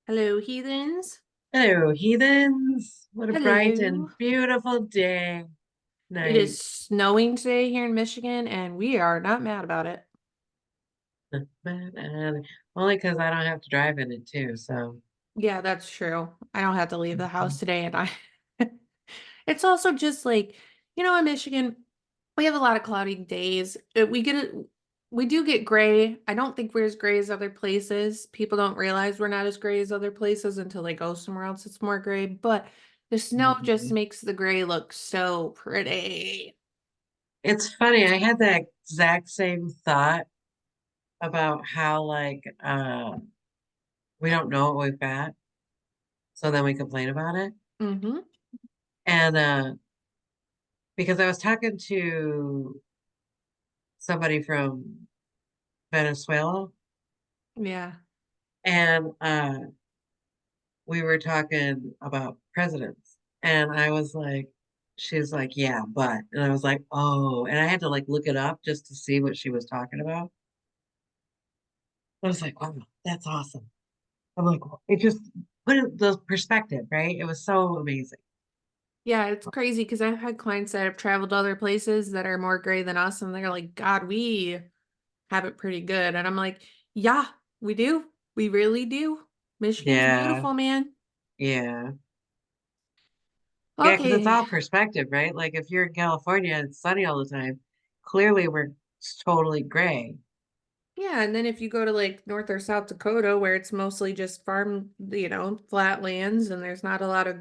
Hello, heathens. Hello, heathens. What a bright Hello. and beautiful day. It is Night. snowing today here in Michigan, and we are not mad about it. Only because I don't have to drive in it too. So, Yeah, that's true. I don't have to leave the house today, and I it's also just like, in Michigan, we have a lot of cloudy days. We do get gray. I don't think we're as gray as other places. People don't realize we're not as gray as other places until they go somewhere else it's more gray, but the snow just mhm. makes the gray look so pretty. It's funny. I had that exact same thought about how we don't know what we've got, so then we complain about it. Mm-hmm. And because I was talking to somebody from Venezuela, Yeah. and we were talking about presidents, and I was like, she's like, yeah, but, and I was like, oh, and I had to like look it up just to see what she was talking about. I was like, wow, that's awesome. I'm like, it just put it the perspective, right? It was so amazing. Yeah, it's crazy because I've had clients that have traveled to other places that are more gray than us, and they're like, God, we have it pretty good. And I'm like, yeah, we do. We really do. Michigan's Yeah, beautiful, man. yeah, yeah, because it's Okay. all perspective, right? Like if you're in California and it's sunny all the time, clearly we're totally gray. Yeah, and then if you go to like North or South Dakota, where it's mostly just farm, flat lands, and there's not a lot of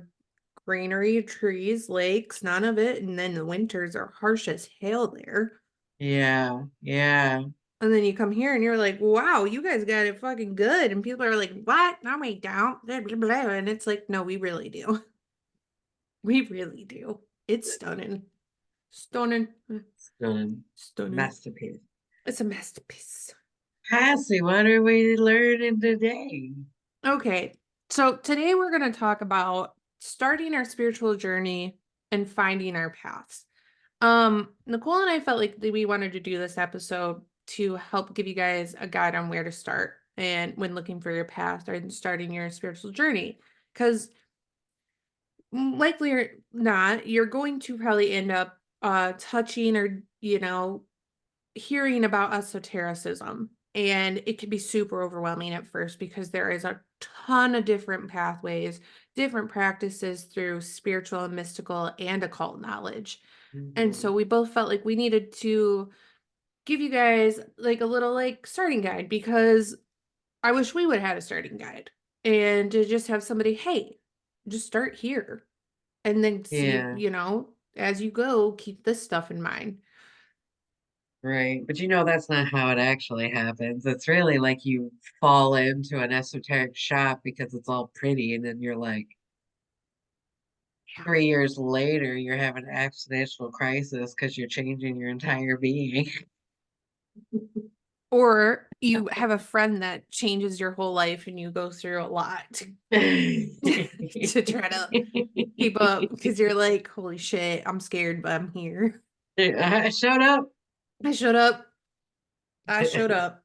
greenery, trees, lakes, none of it, and then the winters are harsh as hell there. Yeah, yeah. And then you come here and you're like, wow, you guys got it fucking good. And people are like, what? No, we don't. Blah, blah, blah. And it's like, no, we really do. We really do. It's stunning. Stunning. Stunning Stunning. masterpiece. It's a masterpiece. Cassie, what are we learning today? Okay. So today we're going to talk about starting our spiritual journey and finding our paths. Nicole and I felt like that we wanted to do this episode to help give you guys a guide on where to start and when looking for your path or starting your spiritual journey. Because likely or not, you're going to probably end up touching or, hearing about esotericism. And it can be super overwhelming at first because there is a ton of different pathways, different practices through spiritual and mystical and occult knowledge. And so Mhm. we both felt like we needed to give you guys like a little like starting guide because I wish we would have had a starting guide and to just have somebody, hey, just start here and then see, Yeah, as you go, keep this stuff in mind. right. But you know, that's not how it actually happens. It's really like you fall into an esoteric shop because it's all pretty, and then you're like, Yeah. 3 years later, you're having an existential crisis because you're changing your entire being. Or you have a friend that changes your whole life and you go through a lot to try to keep up because you're like, holy shit, I'm scared, but I'm here. I showed up. I showed up. I showed up.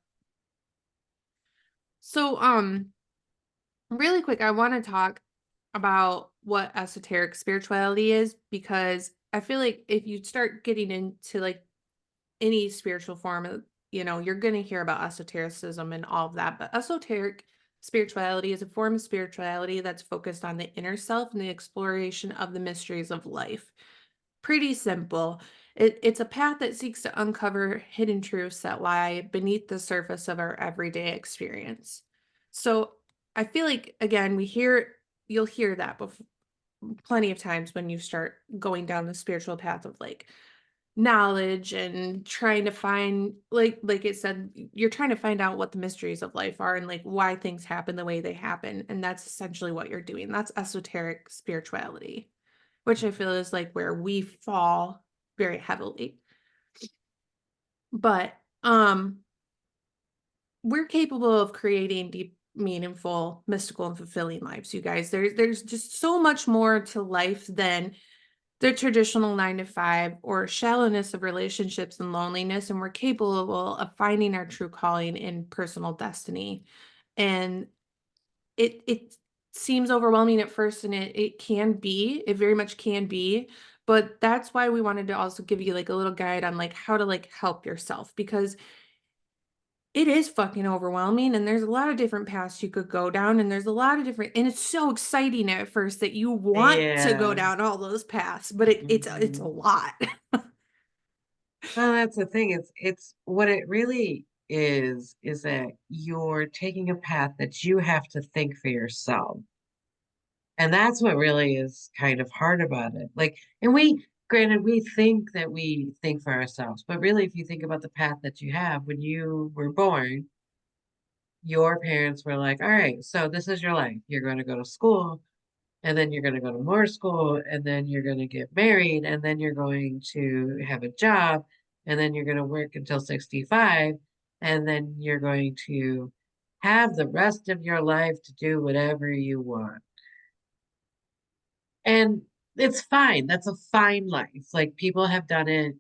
So, really quick, I want to talk about what esoteric spirituality is because I feel like if you start getting into like any spiritual form, you're going to hear about esotericism and all of that. But esoteric spirituality is a form of spirituality that's focused on the inner self and the exploration of the mysteries of life. Pretty simple. It's a path that seeks to uncover hidden truths that lie beneath the surface of our everyday experience. So I feel like, again, you'll hear that plenty of times when you start going down the spiritual path of like knowledge and trying to find like it said you're trying to find out what the mysteries of life are and like why things happen the way they happen, and that's essentially what you're doing. That's esoteric spirituality, which I feel is like where we fall very heavily. But we're capable of creating deep, meaningful, mystical, and fulfilling lives, you guys. There's just so much more to life than the traditional 9 to 5 or shallowness of relationships and loneliness, and we're capable of finding our true calling in personal destiny. And it seems overwhelming at first, and it very much can be, but that's why we wanted to also give you, like, a little guide on, like, how to, like, help yourself, because it is fucking overwhelming, and there's a lot of different paths you could go down, and there's a lot of different, and it's so exciting at first that you want to go Yeah. down all those paths, but it's a Hmm. lot. Well, that's the thing. It's what it really is that you're taking a path that you have to think for yourself. And that's what really is kind of hard about it. Like, and granted, we think that we think for ourselves, but really, if you think about the path that you have when you were born, your parents were like, all right, so this is your life. You're going to go to school, and then you're going to go to more school, and then you're going to get married, and then you're going to have a job, and then you're going to work until 65, and then you're going to have the rest of your life to do whatever you want. And it's fine. That's a fine life. Like people have done it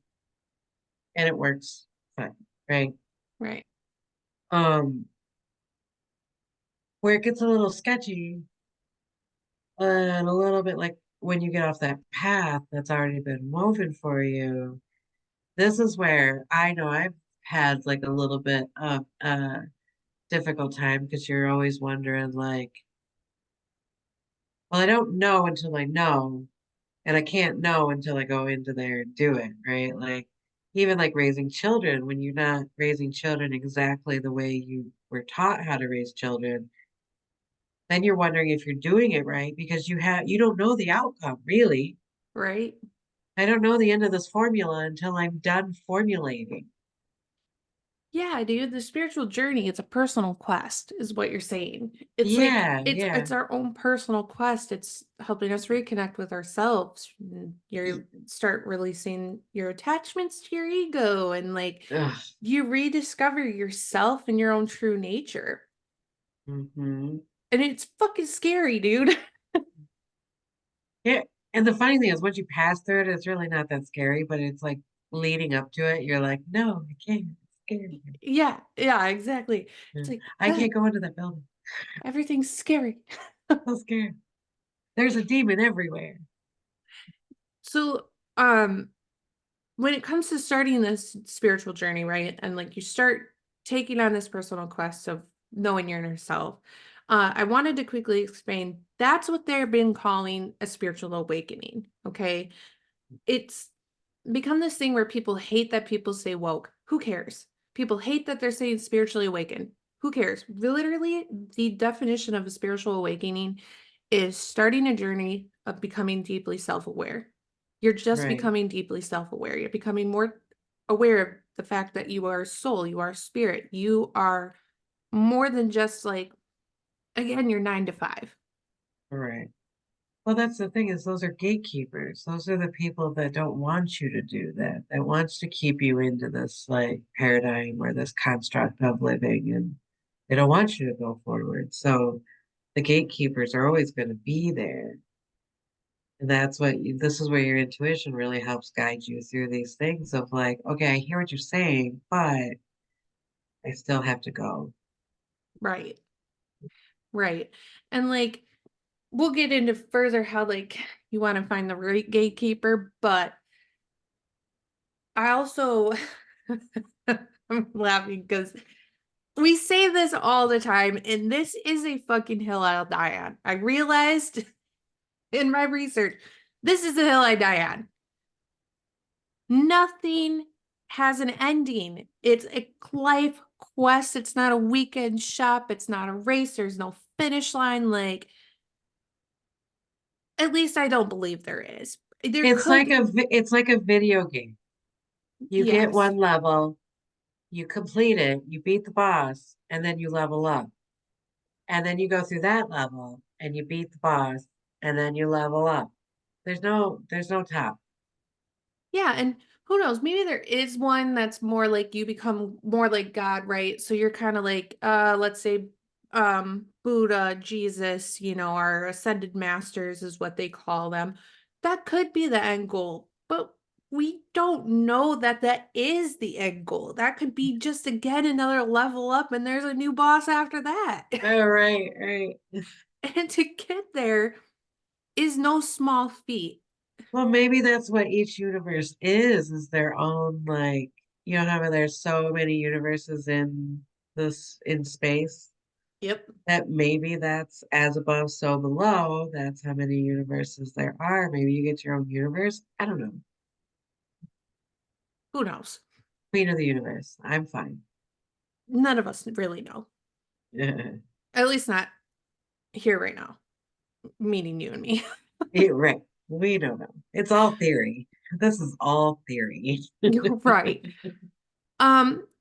and it works fine, right? Right. Um, where it gets a little sketchy and a little bit like when you get off that path that's already been woven for you, this is where I know I've had like a little bit of a difficult time because you're always wondering like, well, I don't know until I know, and I can't know until I go into there and do it, right? Like even like raising children, when you're not raising children exactly the way you were taught how to raise children, then you're wondering if you're doing it right because you don't know the outcome, really. Right. I don't know the end of this formula until I'm done formulating. Yeah, dude, the spiritual journey, it's a personal quest, is what you're saying. It's like Yeah, yeah. it's our own personal quest. It's helping us reconnect with ourselves. Y- You start releasing your attachments to your ego, and like Ugh. you rediscover yourself and your own true nature. Hmm. And it's fucking scary, dude. Yeah. And the funny thing is, once you pass through it, it's really not that scary, but it's like leading up to it, you're like, no, I can't. It's scary. Yeah, yeah, exactly. It's Yeah. like, I can't go into that building. everything's scary. So scared. There's a demon everywhere. So, when it comes to starting this spiritual journey, right? And like you start taking on this personal quest of knowing your inner self, I wanted to quickly explain that's what they've been calling a spiritual awakening. Okay. It's become this thing where people hate that people say woke. Who cares? People hate that they're saying spiritually awakened. Who cares? Literally, the definition of a spiritual awakening is starting a journey of becoming deeply self aware. You're just Right. becoming deeply self aware. You're becoming more aware of the fact that you are soul, you are spirit, you are more than just like, again, your 9 to 5. Right. Well, that's the thing is those are gatekeepers. Those are the people that don't want you to do that, that wants to keep you into this like paradigm or this construct of living and they don't want you to go forward. So the gatekeepers are always going to be there. And this is where your intuition really helps guide you through these things of like, okay, I hear what you're saying, but I still have to go. Right. Right. And like, we'll get into further how like you want to find the right gatekeeper, but I also I'm laughing because we say this all the time, and this is a fucking hill I'll die on. I realized in my research, this is the hill I die on. Nothing has an ending. It's a life quest. It's not a weekend shop. It's not a race. There's no finish line. Like, at least I don't believe there is. There could, It's like a video game. You get yes. one level, you complete it, you beat the boss, and then you level up. And then you go through that level and you beat the boss, and then you level up. There's no top. Yeah, and who knows? Maybe there is one that's more like you become more like God, right? So you're kind of like let's say Buddha, Jesus, our ascended masters is what they call them. That could be the end goal. But we don't know that that is the end goal. That could be just again another level up, and there's a new boss after that. Oh, right, right. And to get there is no small feat. Well, maybe that's what each universe is their own, like, you know how there's so many universes in this in space, Yep. that maybe that's as above, so below. That's how many universes there are. Maybe you get your own universe. I don't know. Who knows? Queen of the universe. I'm fine. None of us really know. At least not here right now, meaning you and me. Yeah, right. We don't know. It's all theory. This is all theory. You're right.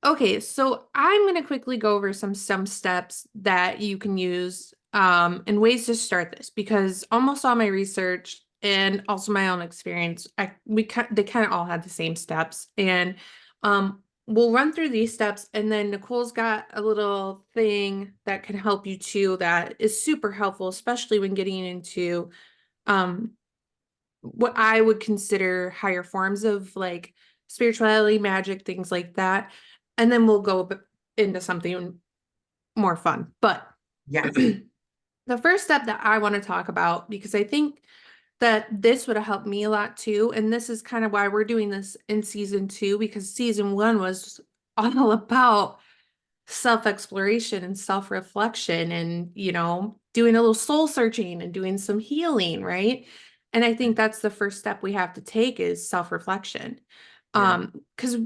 Okay, so I'm gonna quickly go over some steps that you can use and ways to start this because almost all my research and also my own experience, they kind of all had the same steps. And we'll run through these steps and then Nicole's got a little thing that can help you too that is super helpful, especially when getting into um what I would consider higher forms of like spirituality, magic, things like that. And then we'll go into something more fun. But Yes. the first step that I want to talk about, because I think that this would have helped me a lot too. And this is kind of why we're doing this in season two, because season one was all about self-exploration and self-reflection and, doing a little soul searching and doing some healing, right? And I think that's the first step we have to take is self-reflection. Yeah. Because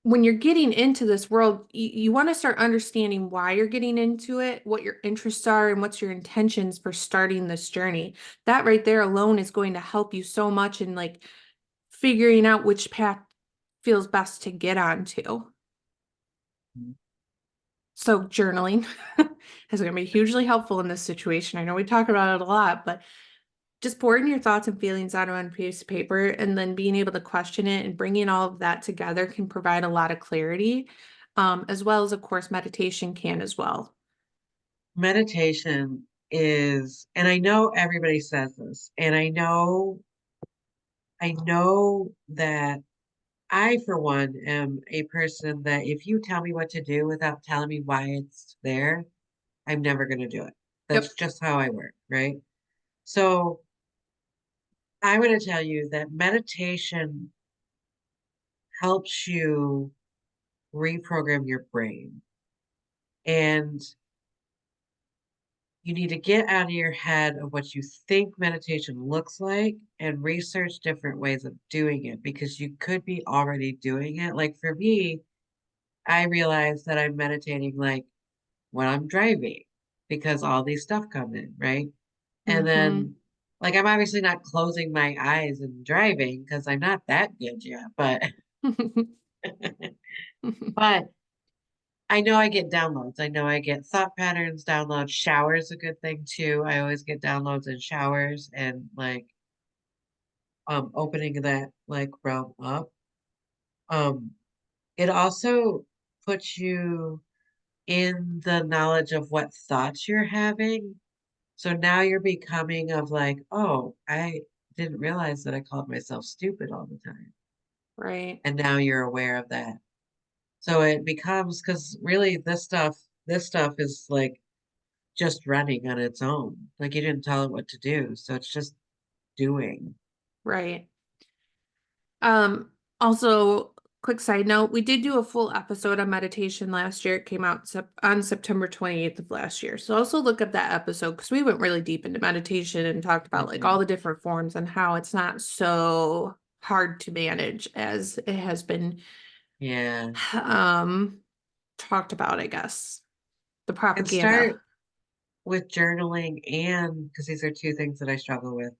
when you're getting into this world, you want to start understanding why you're getting into it, what your interests are, and what's your intentions for starting this journey. That right there alone is going to help you so much in like figuring out which path feels best to get onto. So journaling is going to be hugely helpful in this situation. I know we talk about it a lot, but just pouring your thoughts and feelings out on a piece of paper and then being able to question it and bringing all of that together can provide a lot of clarity, as well as, of course, meditation can as well. Meditation is, and I know everybody says this, and I know that I, for one, am a person that if you tell me what to do without telling me why it's there, I'm never going to do it. That's Yep. just how I work, right? So I'm going to tell you that meditation helps you reprogram your brain. And you need to get out of your head of what you think meditation looks like and research different ways of doing it because you could be already doing it. Like for me, I realize that I'm meditating like when I'm driving because all these stuff come in, right? And Mm-hmm. then like I'm obviously not closing my eyes and driving because I'm not that good yet, but but I know I get downloads. I know I get thought patterns downloads. Showers a good thing too. I always get downloads in showers and like opening that like realm up. Um it also puts you in the knowledge of what thoughts you're having. So now you're becoming of like, oh, I didn't realize that I called myself stupid all the time. Right, And now you're aware of that. So it becomes because really this stuff is like just running on its own. Like you didn't tell it what to do. So it's just doing. right. Also, quick side note, we did do a full episode on meditation last year. It came out on September 28th of last year. So also look up that episode because we went really deep into meditation and talked about like all Mhm. the different forms and how it's not so hard to manage as it has been Yeah. um talked about, I guess. The And propaganda. start with journaling and because these are two things that I struggle with.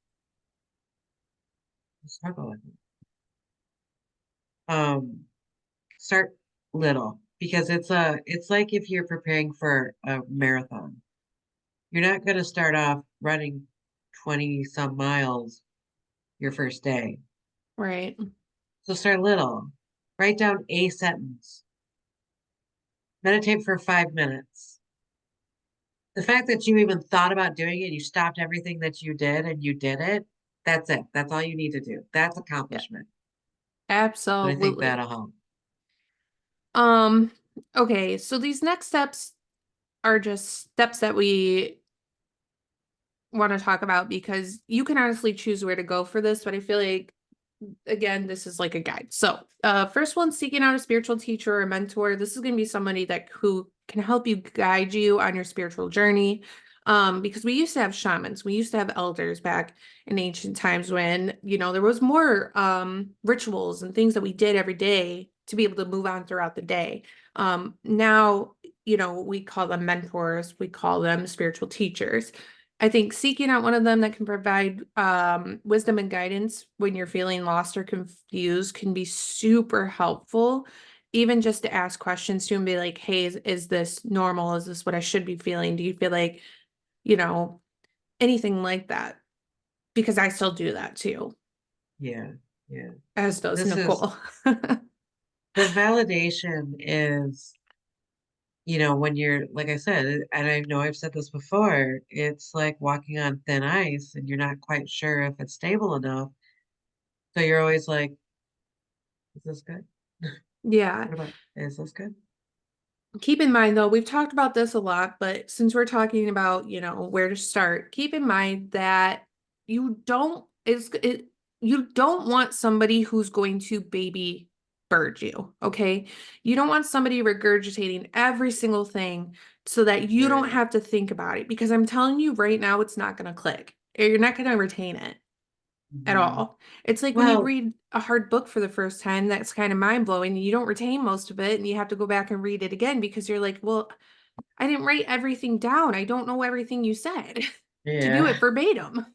Um, start little because it's like if you're preparing for a marathon. You're not going to start off running 20 some miles your first day. Right. So start little. Write down a sentence. Meditate for 5 minutes. The fact that you even thought about doing it, you stopped everything that you did and you did it, that's it. That's all you need to do. That's Yeah. accomplishment. And I think Absolutely. that'll help. Um, okay, so these next steps are just steps that we want to talk about because you can honestly choose where to go for this, but I feel like again, this is like a guide. So, first one, seeking out a spiritual teacher or a mentor. This is going to be somebody that who can help you guide you on your spiritual journey. Because we used to have shamans, we used to have elders back in ancient times when, there was more rituals and things that we did every day to be able to move on throughout the day. Now, we call them mentors, we call them spiritual teachers. I think seeking out one of them that can provide wisdom and guidance when you're feeling lost or confused can be super helpful. Even just to ask questions to and be like, hey, is this normal? Is this what I should be feeling? Do you feel like, you know, anything like that? Because I still do that too, Yeah, yeah. as does This is Nicole. the validation is, when you're, like I said, and I know I've said this before, it's like walking on thin ice and you're not quite sure if it's stable enough. So you're always like, is this good? Yeah. What about, is this good? Keep in mind, though, we've talked about this a lot, but since we're talking about, where to start, keep in mind that you don't want somebody who's going to baby bird you, okay? You don't want somebody regurgitating every single thing so that you don't Right. have to think about it because I'm telling you right now, it's not going to click. You're not going to retain it at Mhm. all. It's like when you Well, read a hard book for the first time, that's kind of mind-blowing, and you don't retain most of it, and you have to go back and read it again because you're like, well, I didn't write everything down. I don't know everything you said to do yeah. it verbatim.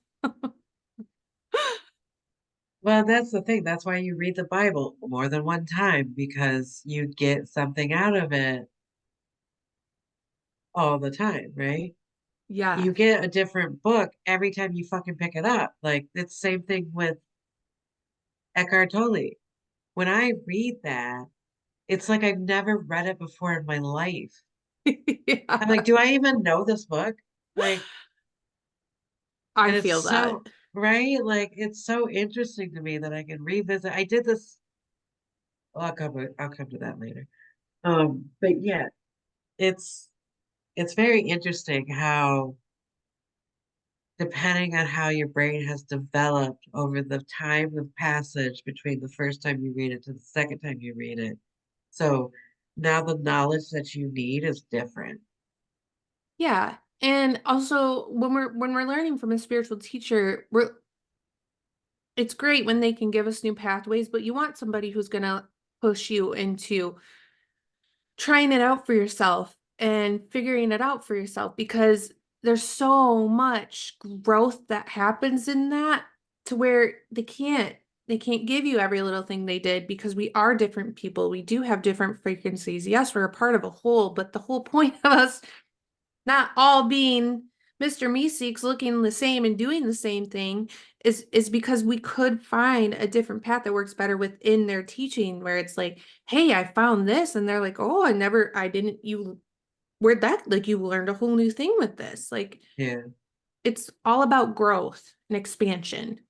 Well, that's the thing. That's why you read the Bible more than one time because you get something out of it all the time, right? Yeah. You get a different book every time you fucking pick it up. Like it's the same thing with Eckhart Tolle. When I read that, it's like I've never read it before in my life. I'm like, Yeah. do I even know this book? Like, I and it's feel that. so, right? Like, it's so interesting to me that I can revisit. I did this, well, I'll come to that later. But yeah, it's it's very interesting how depending on how your brain has developed over the time of passage between the first time you read it to the second time you read it. So now the knowledge that you need is different. Yeah. And also when we're learning from a spiritual teacher, it's great when they can give us new pathways, but you want somebody who's gonna push you into trying it out for yourself and figuring it out for yourself because there's so much growth that happens in that to where they can't give you every little thing they did because we are different people. We do have different frequencies. Yes, we're a part of a whole, but the whole point of us not all being Mr. Meeseeks looking the same and doing the same thing is because we could find a different path that works better within their teaching where it's like, hey, I found this, and they're like, oh, I didn't you where'd that like you learned a whole new thing with this. Like Yeah. it's all about growth and expansion.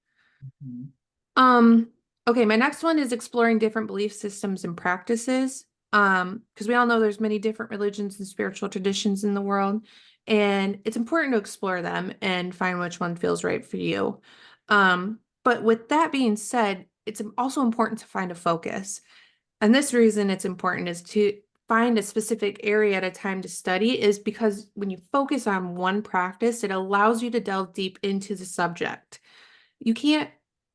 Mhm. Um, okay, my next one is exploring different belief systems and practices. Because we all know there's many different religions and spiritual traditions in the world, and it's important to explore them and find which one feels right for you. But with that being said, it's also important to find a focus. And this reason it's important is to find a specific area at a time to study is because when you focus on one practice, it allows you to delve deep into the subject. You can't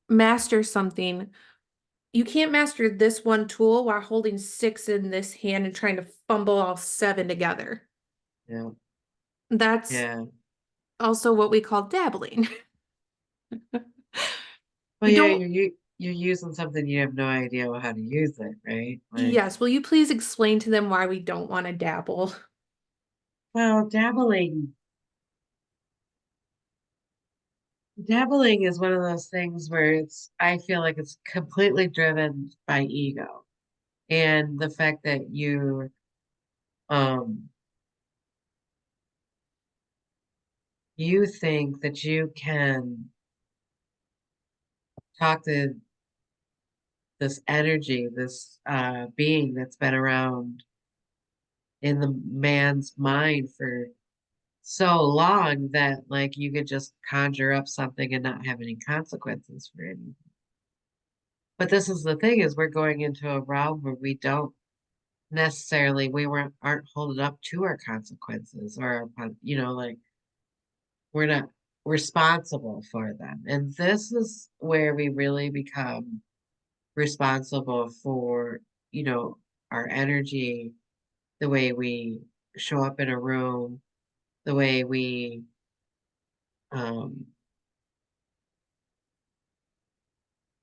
master something. You can't master this one tool while holding six in this hand and trying to fumble all seven together. Yeah. That's Yeah. also what we call dabbling. Well, You yeah, don't, you're using something you have no idea how to use it, right? Like, yes, will you please explain to them why we don't want to dabble? well, dabbling is one of those things where I feel like it's completely driven by ego and the fact that um you think that you can talk to this energy, this being that's been around in the man's mind for so long that like you could just conjure up something and not have any consequences for it. But this is the thing is we're going into a realm where we don't necessarily we weren't aren't holding up to our consequences or like we're not responsible for them. And this is where we really become responsible for, our energy, the way we show up in a room, the way um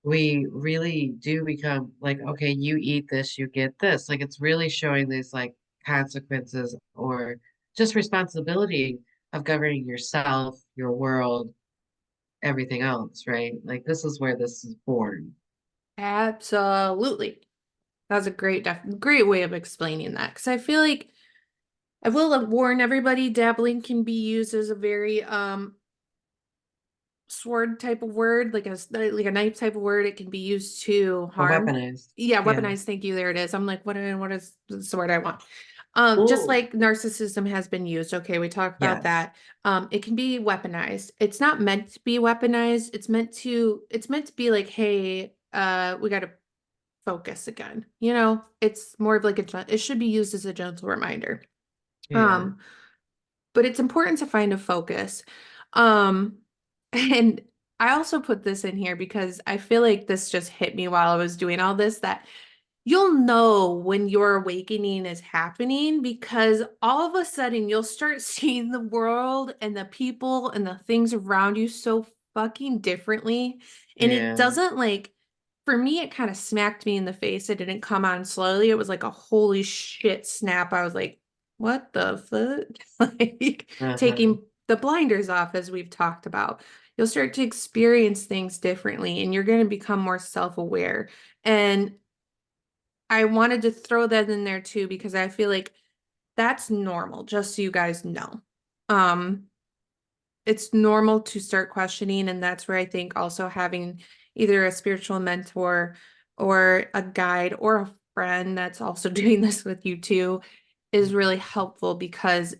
we really do become like, okay, you eat this, you get this. Like it's really showing these like consequences or just responsibility of governing yourself, your world, everything else, right? Like this is where this is born. Absolutely. That's a great way of explaining that. Because I feel like I will warn everybody, dabbling can be used as a very sword type of word, like a knife type of word. It can be used to Or harm. weaponized. Yeah, Yeah. weaponized. Thank you. There it is. I'm like, what is the word I want? Just Ooh, like narcissism has been used. Okay, we talked about yes. that. It can be weaponized. It's not meant to be weaponized. It's meant to be like, hey, we got to focus again. It's more of like it should be used as a gentle reminder. Yeah. Um, but it's important to find a focus. Um, and I also put this in here because I feel like this just hit me while I was doing all this that you'll know when your awakening is happening because all of a sudden you'll start seeing the world and the people and the things around you so fucking differently. And it Yeah. doesn't like, for me, it kind of smacked me in the face. It didn't come on slowly. It was like a holy shit snap. I was like, what the fuck? Like Uh-huh. taking the blinders off, as we've talked about. You'll start to experience things differently and you're going to become more self-aware. And I wanted to throw that in there too because I feel like that's normal, just so you guys know. Um, it's normal to start questioning, and that's where I think also having either a spiritual mentor or a guide or a friend that's also doing this with you too is really helpful because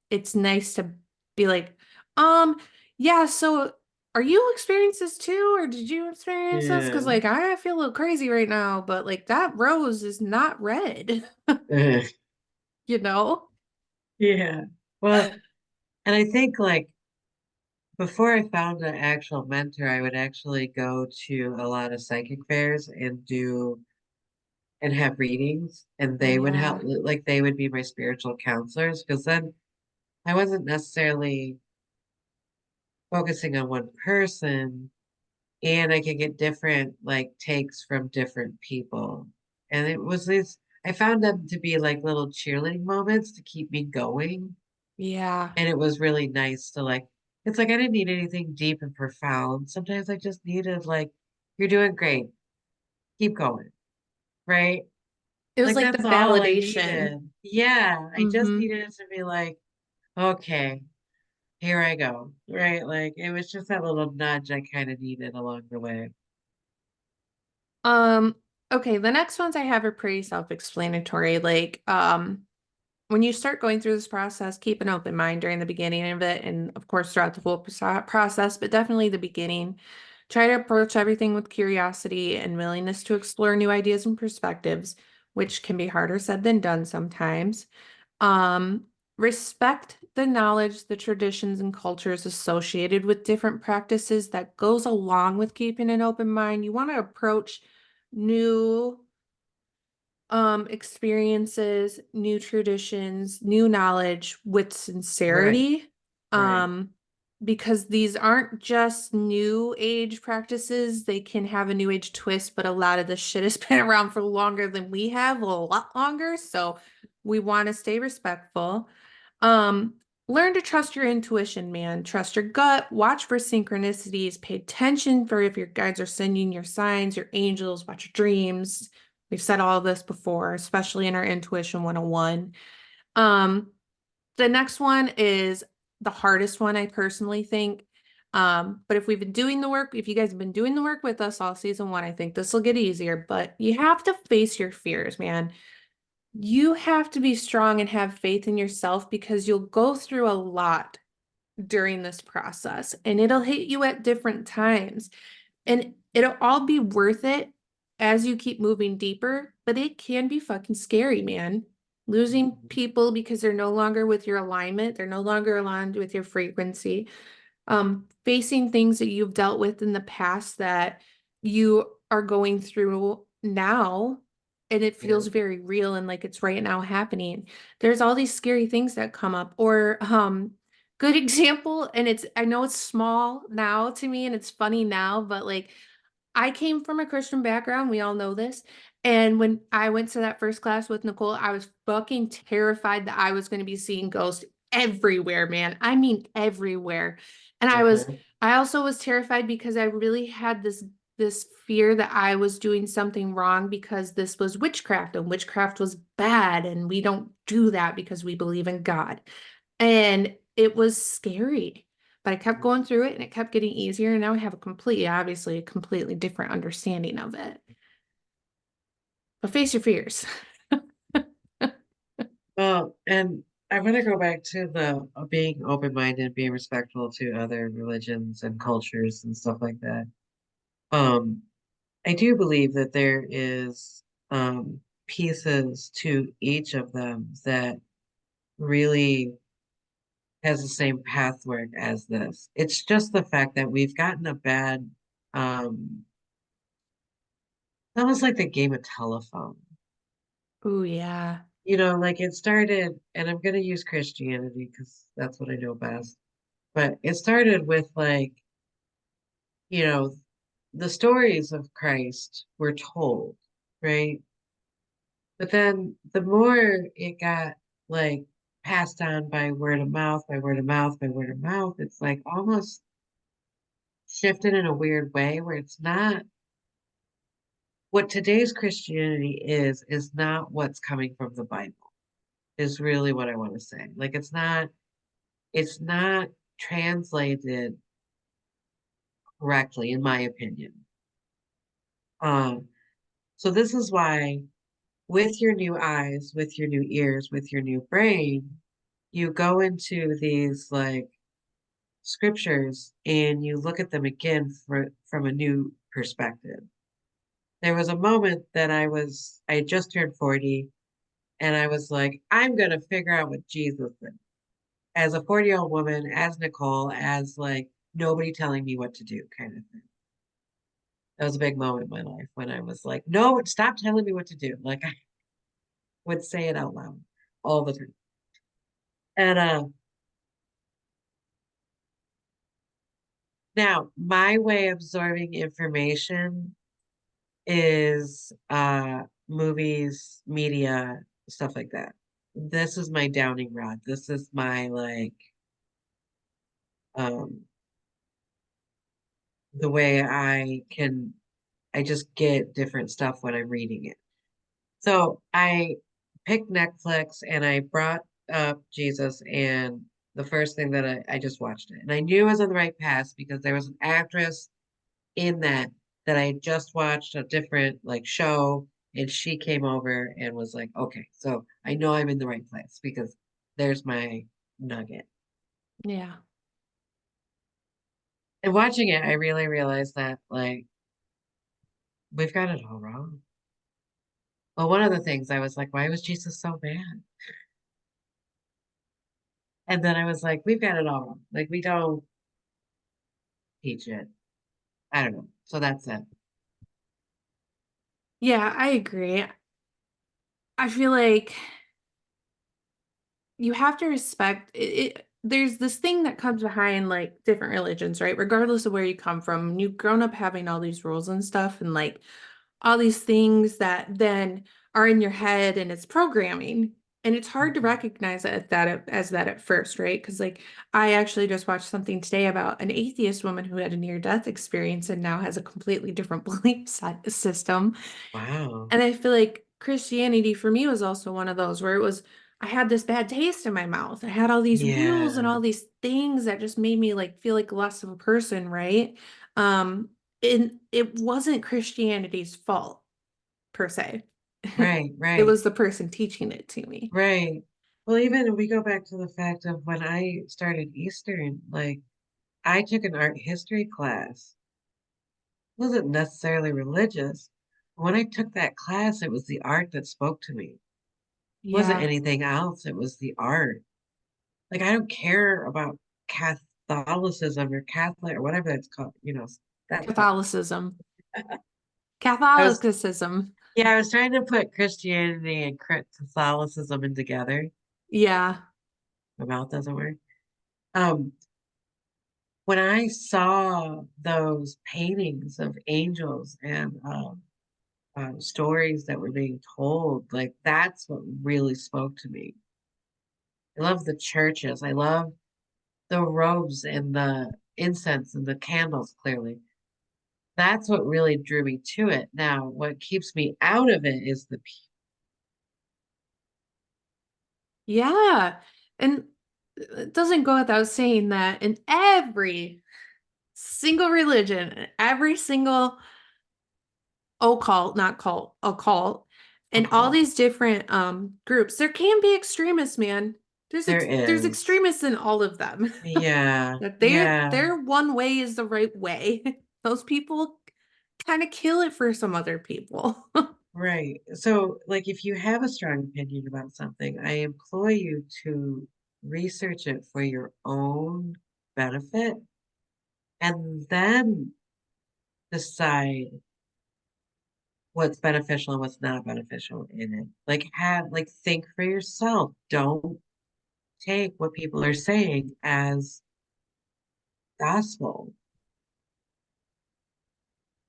it's nice to be like, um, yeah, so are you experiencing this too, or did you experience this? Because Yeah. like I feel a little crazy right now, but like that rose is not red, Ugh. you know? Yeah. Well, and I think like before I found an actual mentor, I would actually go to a lot of psychic fairs and do and have readings, and Oh they would help, yeah. like they would be my spiritual counselors, because then I wasn't necessarily focusing on one person, and I could get different like takes from different people. And it was this, I found them to be like little cheerleading moments to keep me going. Yeah. And it was really nice to like, it's like I didn't need anything deep and profound. Sometimes I just needed like, you're doing great. Keep going. Right. It was Like like the that's all I validation. needed. Yeah. I just Mm-hmm. needed it to be like, okay, here I go. Right. Like it was just that little nudge I kind of needed along the way. Um, okay, the next ones I have are pretty self-explanatory. Like, when you start going through this process, keep an open mind during the beginning of it, and of course throughout the whole process, but definitely the beginning. Try to approach everything with curiosity and willingness to explore new ideas and perspectives, which can be harder said than done sometimes. Um, Respect the knowledge, the traditions, and cultures associated with different practices that goes along with keeping an open mind. You want to approach new experiences, new traditions, new knowledge with Right. sincerity. Right. Um, because these aren't just new age practices, they can have a new age twist, but a lot of this shit has been around for longer than we have, a lot longer. So we want to stay respectful. Um, Learn to trust your intuition, man. Trust your gut, watch for synchronicities, pay attention for if your guides are sending your signs, your angels, watch your dreams. We've said all of this before, especially in our Intuition 101. Um, the next one is the hardest one, I personally think. But if we've been doing the work, if you guys have been doing the work with us all season one, I think this will get easier. But you have to face your fears, man. You have to be strong and have faith in yourself because you'll go through a lot during this process and it'll hit you at different times. And it'll all be worth it as you keep moving deeper, but it can be fucking scary, man. Losing people because they're no longer with your alignment, they're no longer aligned with your frequency. Facing things that you've dealt with in the past that you are going through now, and it Yeah. feels very real and like it's right now happening. There's all these scary things that come up, or good example, and it's I know it's small now to me and it's funny now, but like I came from a Christian background. We all know this. And when I went to that first class with Nicole, I was fucking terrified that I was going to be seeing ghosts everywhere, man. I mean, everywhere. And Uh-huh. I also was terrified because I really had this fear that I was doing something wrong because this was witchcraft and witchcraft was bad. And we don't do that because we believe in God. And it was scary. But I kept going through it and it kept getting easier. And now I have obviously, a completely different understanding of it. But face your fears. Well, and I'm going to go back to the being open-minded, being respectful to other religions and cultures and stuff like that. Um, I do believe that there is pieces to each of them that really has the same pathwork as this. It's just the fact that we've gotten a bad, almost like the game of telephone. Oh, yeah. Like it started, and I'm going to use Christianity because that's what I know best. But it started with like, you know, the stories of Christ were told, right? But then the more it got like passed on by word of mouth, by word of mouth, by word of mouth, it's like almost shifted in a weird way where it's not what today's Christianity is not what's coming from the Bible, is really what I want to say. Like it's not translated correctly, in my opinion. Um, so this is why with your new eyes, with your new ears, with your new brain, you go into these like scriptures and you look at them again from a new perspective. There was a moment that I had just turned 40 and I was like, I'm going to figure out what Jesus is. As a 40-year-old woman, as Nicole, as like nobody telling me what to do kind of thing. That was a big moment in my life when I was like, no, stop telling me what to do. Like I would say it out loud all the time. And now my way of absorbing information is movies, media, stuff like that. This is my downing rod. This is my like um the way I just get different stuff when I'm reading it. So I picked Netflix and I brought up Jesus and the first thing that I just watched it. And I knew I was on the right path because there was an actress in that I had just watched a different like show and she came over and was like, okay, so I know I'm in the right place because there's my nugget. Yeah. And watching it, I really realized that like we've got it all wrong. Well, one of the things I was like, why was Jesus so bad? And then I was like, we've got it all wrong. Like we don't teach it. I don't know. So that's it. Yeah, I agree. I feel like you have to respect there's this thing that comes behind like different religions, right? Regardless of where you come from, you've grown up having all these rules and stuff and like all these things that then are in your head and it's programming. And it's hard to Mhm. recognize it as that at first, right? Because like I actually just watched something today about an atheist woman who had a near-death experience and now has a completely different system. Wow. And I feel like Christianity for me was also one of those where it was I had this bad taste in my mouth. I had all these rules and Yeah. all these things that just made me like feel like less of a person, right? Um, and it wasn't Christianity's fault per se. Right, It right, was the person teaching it to me. right. Well, even if we go back to the fact of when I started Eastern, like I took an art history class. Wasn't necessarily religious. When I took that class, it was the art that spoke to me. It wasn't Yeah, anything else. It was the art. Like I don't care about Catholicism or Catholic or whatever that's called, that stuff. Catholicism. I was Catholicism. Yeah, I was trying to put Christianity and Catholicism in together. Yeah. My mouth doesn't work. Um, when I saw those paintings of angels and stories that were being told, like that's what really spoke to me. I love the churches. I love the robes and the incense and the candles, clearly. That's what really drew me to it. Now, what keeps me out of it is the Yeah. And it doesn't go without saying that in every single religion, every single occult, not cult, occult, and all occult. these different groups, there can be extremists, man. There There's is. extremists in all of them. Yeah, That yeah, their one way is the right way. Those people kind of kill it for some other people. right. So, like, if you have a strong opinion about something, I implore you to research it for your own benefit and then decide what's beneficial and what's not beneficial in it. Like, think for yourself. Don't take what people are saying as gospel.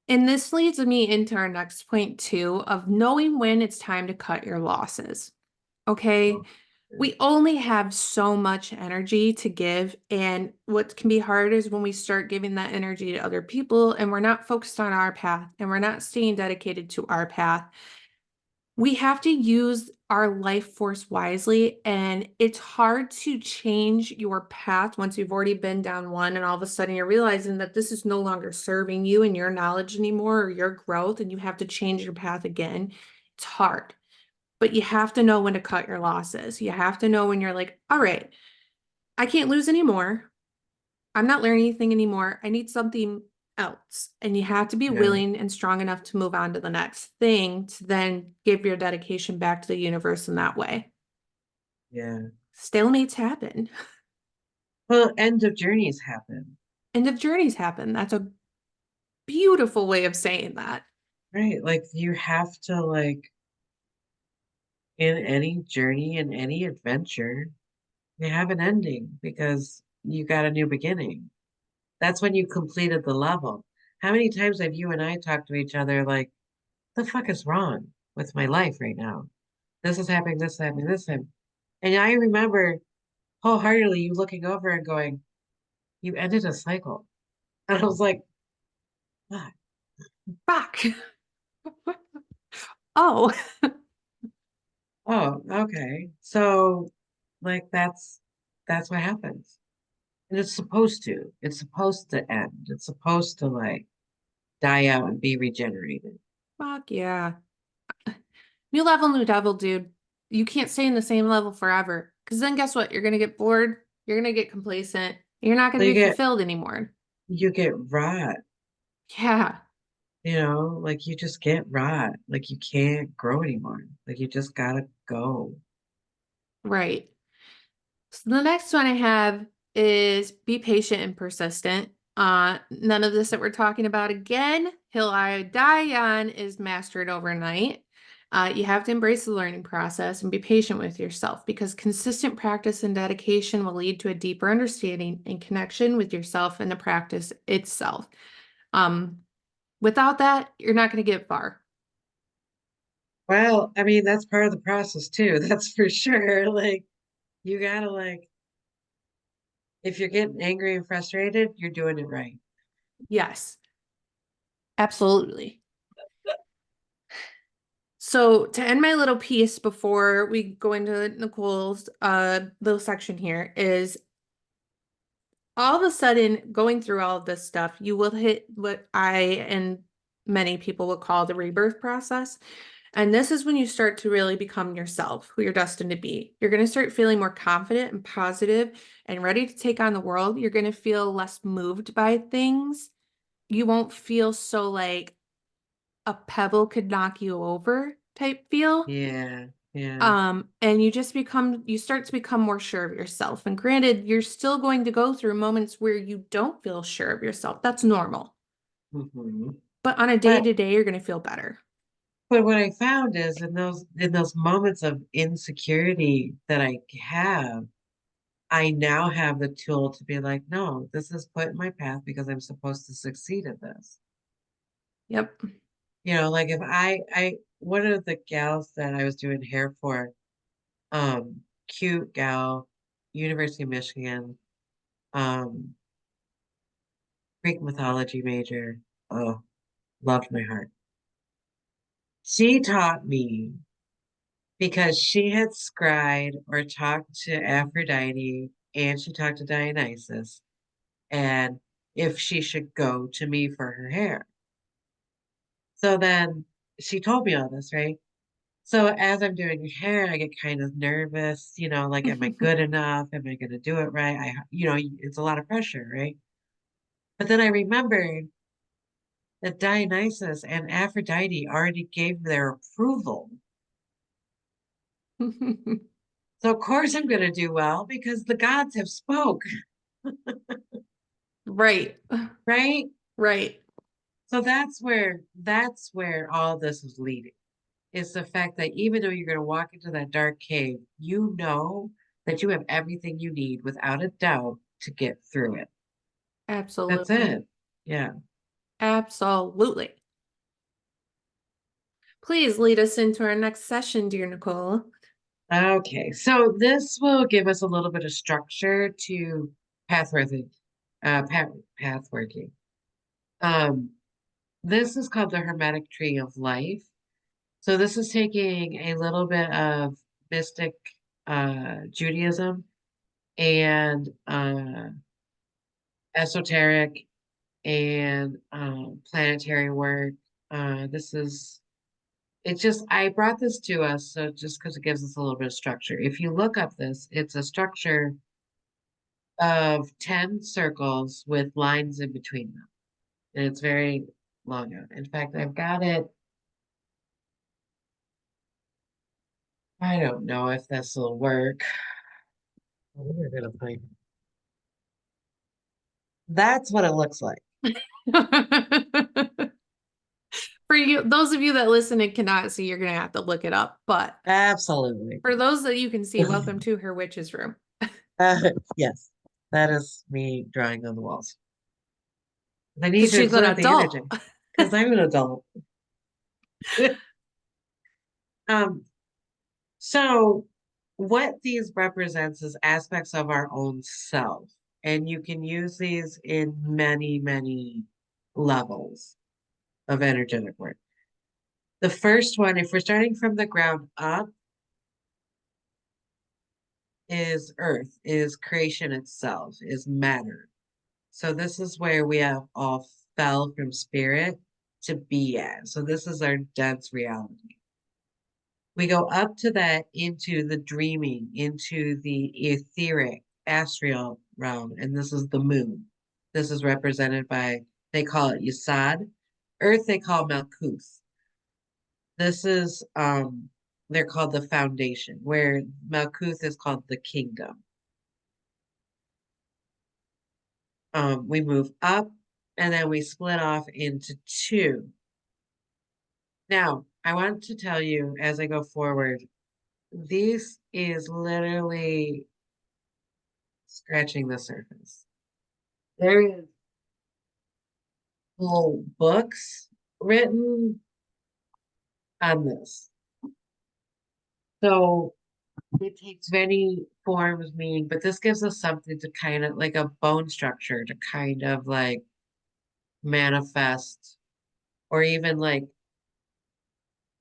And this leads me into our next point too of knowing when it's time to cut your losses. Okay. We only have so much energy to give. And what can be hard is when we start giving that energy to other people and we're not focused on our path and we're not staying dedicated to our path. We have to use our life force wisely. And it's hard to change your path once you've already been down one. And all of a sudden you're realizing that this is no longer serving you and your knowledge anymore or your growth. And you have to change your path again. It's hard. But you have to know when to cut your losses. You have to know when you're like, all right, I can't lose anymore. I'm not learning anything anymore. I need something else. And you have to be Yeah, willing and strong enough to move on to the next thing to then give your dedication back to the universe in that way. yeah. Stalemates happen. Well, end of journeys happen, End of journeys happen. That's a beautiful way of saying that. right? Like, you have to, like, in any journey, in any adventure, they have an ending because you got a new beginning. That's when you completed the level. How many times have you and I talked to each other like, the fuck is wrong with my life right now? This is happening, this is happening, this is happening. And I remember wholeheartedly you looking over and going, you ended a cycle. And I was like, "Fuck." Fuck. Oh, Oh, okay. So like that's what happens. And it's supposed to. It's supposed to end. It's supposed to like die out and be regenerated. fuck yeah. New level, new devil, dude. You can't stay in the same level forever. Because then guess what? You're going to get bored. You're going to get complacent. You're not going So to be fulfilled anymore. you get rot, Yeah, like you just get rot. Like you can't grow anymore. Like you just gotta go. right. So the next one I have is be patient and persistent. None of this that we're talking about again, hill I die on is mastered overnight. You have to embrace the learning process and be patient with yourself because consistent practice and dedication will lead to a deeper understanding and connection with yourself and the practice itself. Um, Without that, you're not going to get far. Well, I mean, that's part of the process too. That's for sure. Like you gotta like if you're getting angry and frustrated, you're doing it right. Yes, absolutely. So to end my little piece before we go into Nicole's little section here is all of a sudden going through all of this stuff, you will hit what I and many people would call the rebirth process. And this is when you start to really become yourself, who you're destined to be. You're going to start feeling more confident and positive and ready to take on the world. You're going to feel less moved by things. You won't feel so like a pebble could knock you over type feel. Yeah, yeah. And you start to become more sure of yourself. And granted, you're still going to go through moments where you don't feel sure of yourself. That's normal. Hmm. But on a day But to day, you're going to feel better. but what I found is in those moments of insecurity that I have, I now have the tool to be like, no, this is put in my path because I'm supposed to succeed at this. Yep. Like if I one of the gals that I was doing hair for, cute gal, University of Michigan, um, Greek mythology major. Oh, loved my heart. She taught me because she had scried or talked to Aphrodite and she talked to Dionysus, and if she should go to me for her hair. So then she told me all this, right? So as I'm doing her hair, I get kind of nervous, like, am I good enough? Am I going to do it right? It's a lot of pressure, right? But then I remembered that Dionysus and Aphrodite already gave their approval. So of course I'm going to do well because the gods have spoke, Right. right? Right. So that's where all this is leading. Is the fact that even though you're going to walk into that dark cave, you know that you have everything you need without a doubt to get through it. That's Absolutely. it. Yeah. Absolutely. Please lead us into our next session, dear Nicole. Okay. So this will give us a little bit of structure to pathworking, path working. Um, this is called the Hermetic Tree of Life. So this is taking a little bit of mystic Judaism and esoteric and planetary work. This is It's just, I brought this to us so just because it gives us a little bit of structure. If you look up this, it's a structure of 10 circles with lines in between them. And it's very long out. In fact, I've got it. I don't know if this will work. We're gonna find. That's what it looks like. For you, those of you that listen and cannot see, you're gonna have to look it up. But Absolutely. for those that you can see, welcome to her witch's room. Yes, that is me drawing on the walls. I need Because to she's an absorb the energy adult. because I'm an adult. Um, So, what these represents is aspects of our own self, and you can use these in many, many levels of energetic work. The first one, if we're starting from the ground up, is earth, is creation itself, is matter. So, this is where we have all fell from spirit to be at. So, this is our dense reality. We go up to that into the dreaming, into the etheric, astral realm, and this is the moon. This is represented by, they call it Yasad. Earth, they call Malkuth. This is, they're called the foundation, where Malkuth is called the kingdom. We move up and then we split off into two. Now, I want to tell you as I go forward, this is literally scratching the surface. There is whole books written on this. So it takes many forms, meaning, but this gives us something to kind of like a bone structure to kind of like manifest or even like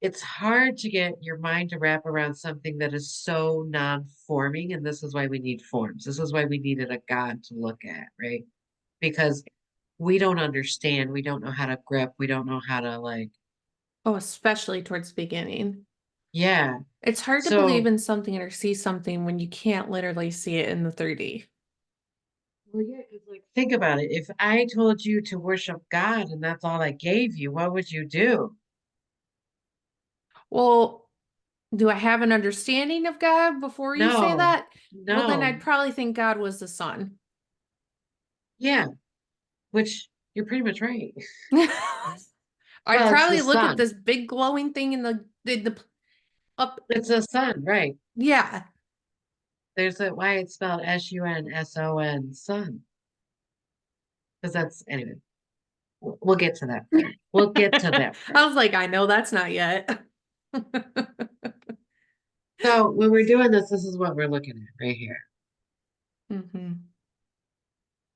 it's hard to get your mind to wrap around something that is so non-forming, and this is why we need forms. This is why we needed a God to look at, right? Because we don't understand, we don't know how to grip, we don't know how to like, Oh, especially towards the beginning. yeah. It's hard to believe So, in something or see something when you can't literally see it in the 3D. well, yeah, because like think about it. If I told you to worship God and that's all I gave you, what would you do? Well, do I have an understanding of God before you say No, that? Well, then no, I'd probably think God was the sun. yeah, which you're pretty much right. I'd Well, it's the probably look at sun. this big glowing thing in the up. It's the sun, right? Yeah. There's a why it's spelled Sunson, sun. Because that's anyway. We'll get to that part. We'll get to that I part. was like, I know that's not yet. So when we're doing this, this is what we're looking at right here. hmm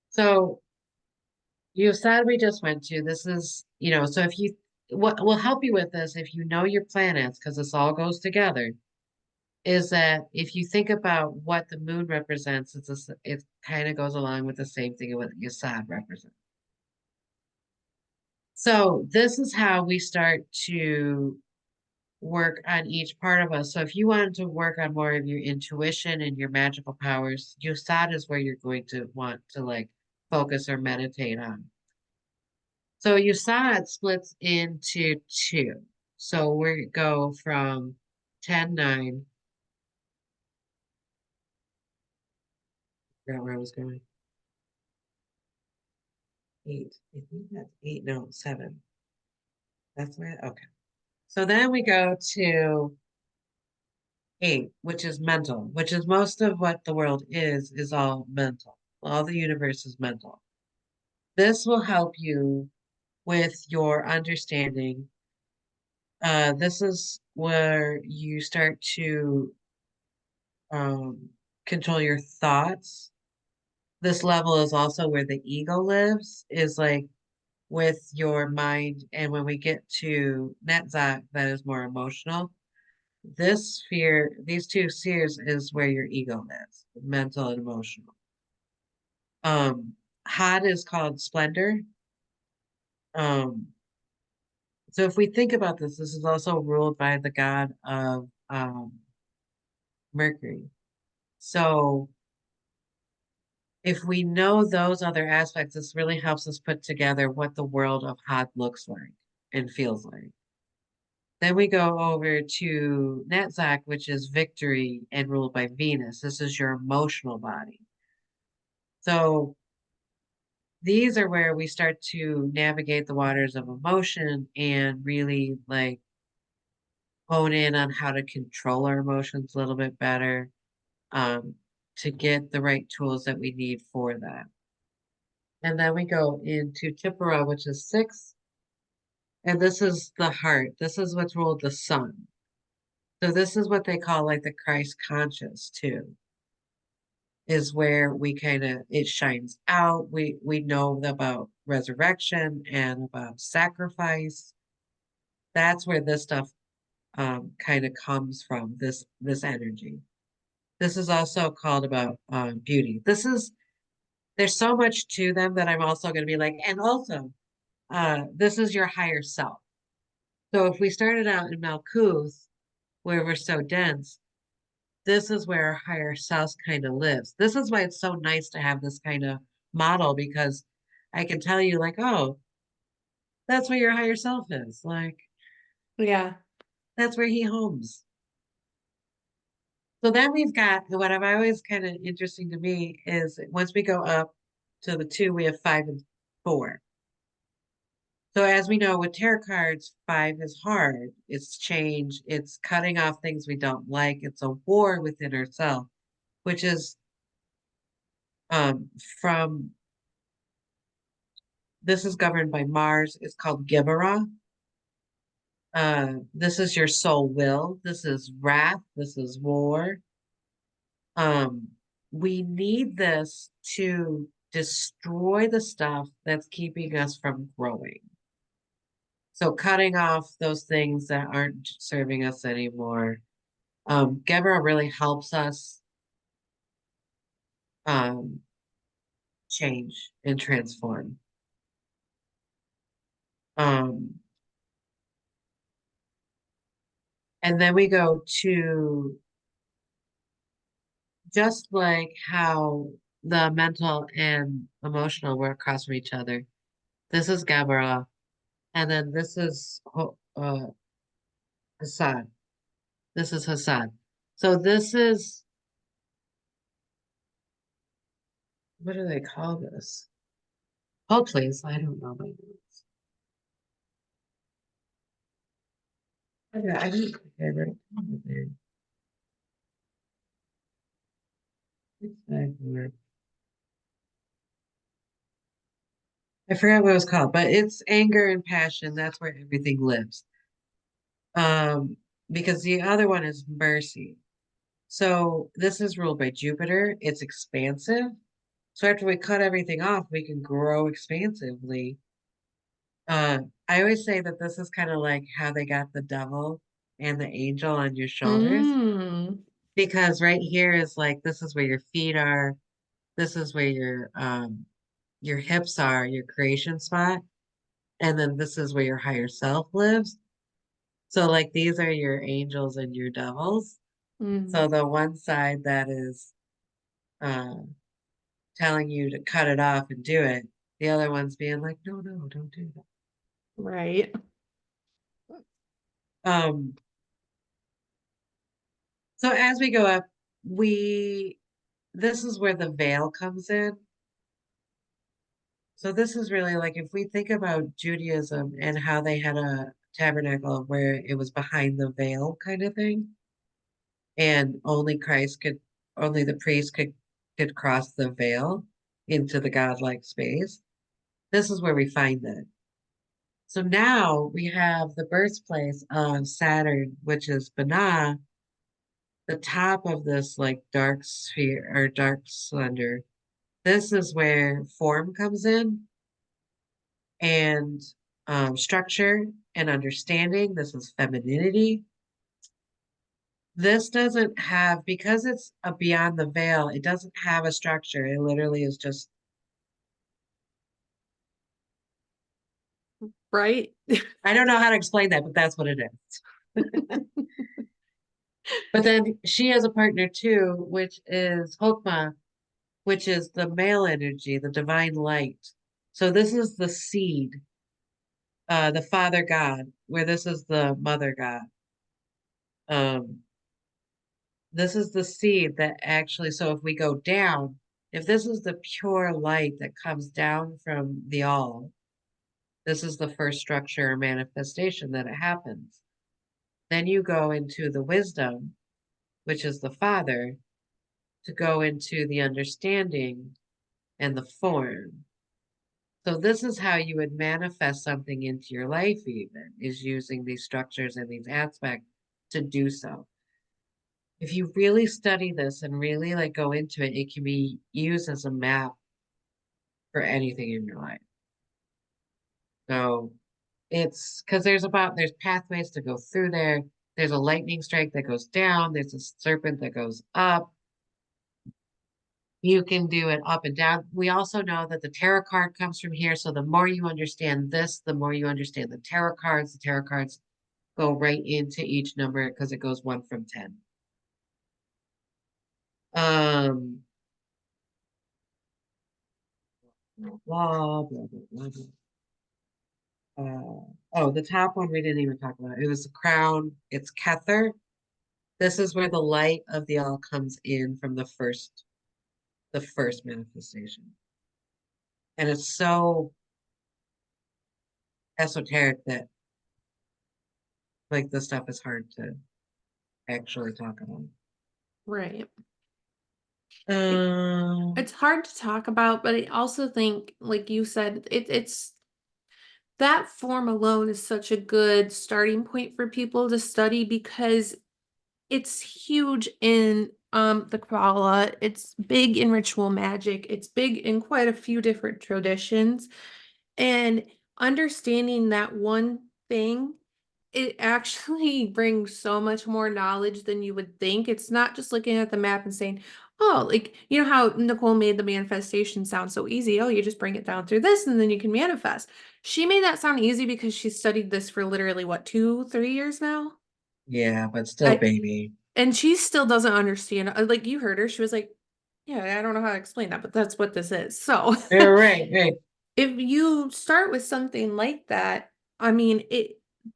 So you said we just went to this is so if you what will help you with this if you know your planets because this all goes together is that if you think about what the moon represents, it kind of goes along with the same thing what Yesod represents. So this is how we start to work on each part of us. So if you wanted to work on more of your intuition and your magical powers, Yesod is where you're going to want to like focus or meditate on. So Yesod splits into two. So we go from 10, 9. Forgot where I was going. 8. I think that's 8. No, 7. That's where, okay. So then we go to 8, which is mental, which is most of what the world is all mental. All the universe is mental. This will help you with your understanding. This is where you start to um, control your thoughts. This level is also where the ego lives, is like with your mind. And when we get to Netzach, that is more emotional. This sphere, these two spheres is where your ego lives, mental and emotional. Um, Had is called splendor. Um, so if we think about this, this is also ruled by the god of Mercury. So if we know those other aspects, this really helps us put together what the world of Had looks like and feels like. Then we go over to Netzach, which is victory and ruled by Venus. This is your emotional body. So these are where we start to navigate the waters of emotion and really like hone in on how to control our emotions a little bit better, um, to get the right tools that we need for that. And then we go into Tipura, which is 6. And this is the heart. This is what's ruled the sun. So this is what they call like the Christ conscious too, is where we kind of it shines out. We know about resurrection and about sacrifice. That's where this stuff kind of comes from, this energy. This is also called about beauty. There's so much to them that I'm also going to be like, and also this is your higher self. So if we started out in Malkuth, where we're so dense, this is where our higher self kind of lives. This is why it's so nice to have this kind of model because I can tell you, like, oh, that's where your higher self is. Like, Yeah. that's where he homes. So then we've got what I've always kind of interesting to me is once we go up to the 2, we have 5 and 4. So as we know with tarot cards, 5 is hard. It's change. It's cutting off things we don't like. It's a war within ourselves, which is from this is governed by Mars. It's called Gibera. This is your soul will. This is wrath. This is war. Um, we need this to destroy the stuff that's keeping us from growing. So cutting off those things that aren't serving us anymore. Gebra really helps us um, change and transform. Um, and then we go to just like how the mental and emotional work across from each other. This is Gebra, and then this is Hassan. This is Hassan. So this is, what do they call this? Hold please. I don't know my notes. Okay, I didn't okay, right there. It's that word. I forgot what it was called, but it's anger and passion. That's where everything lives. Um, because the other one is mercy. So this is ruled by Jupiter. It's expansive. So after we cut everything off, we can grow expansively. Uh, I always say that this is kind of like how they got the devil and the angel on your shoulders, Mm. because right here is like this is where your feet are, this is where your hips are, your creation spot, and then this is where your higher self lives. So like these are your angels and your devils. Mm. So the one side that is uh telling you to cut it off and do it, the other one's being like, no, no, don't do Right. that. So as we go up, we this is where the veil comes in. So this is really like if we think about Judaism and how they had a tabernacle where it was behind the veil kind of thing, and only the priest could cross the veil into the godlike space. This is where we find that. So now we have the birthplace of Saturn, which is Binah, the top of this like dark sphere or dark slender. This is where form comes in and structure and understanding. This is femininity. This doesn't have, because it's a beyond the veil, it doesn't have a structure. It literally is just, Right. I don't know how to explain that, but that's what it is. But then she has a partner too, which is Hokmah, which is the male energy, the divine light. So this is the seed, the father God, where this is the mother God. Um, this is the seed that actually, so if we go down, if this is the pure light that comes down from the all, this is the first structure or manifestation that it happens. Then you go into the wisdom, which is the father, to go into the understanding and the form. So this is how you would manifest something into your life, even is using these structures and these aspects to do so. If you really study this and really like go into it, it can be used as a map for anything in your life. So it's because there's pathways to go through there. There's a lightning strike that goes down. There's a serpent that goes up. You can do it up and down. We also know that the tarot card comes from here. So the more you understand this, the more you understand the tarot cards. The tarot cards go right into each number because it goes 1 from 10. Um, blah, blah, blah, blah, blah. Oh, the top one we didn't even talk about. It was the crown. It's Kether. This is where the light of the all comes in from the first manifestation. And it's so esoteric that like this stuff is hard to actually talk about. Right. It, Um, it's hard to talk about, but I also think, like you said, it's that form alone is such a good starting point for people to study because it's huge in the Kabbalah. It's big in ritual magic. It's big in quite a few different traditions. And understanding that one thing, it actually brings so much more knowledge than you would think. It's not just looking at the map and saying, oh, like, you know how Nicole made the manifestation sound so easy. Oh, you just bring it down through this and then you can manifest. She made that sound easy because she studied this for literally what, 2, 3 years now? Yeah, but still, I baby. and she still doesn't understand. Like you heard her, she was like, yeah, I don't know how to explain that, but that's what this is. So You're right, right. if you start with something like that, I mean,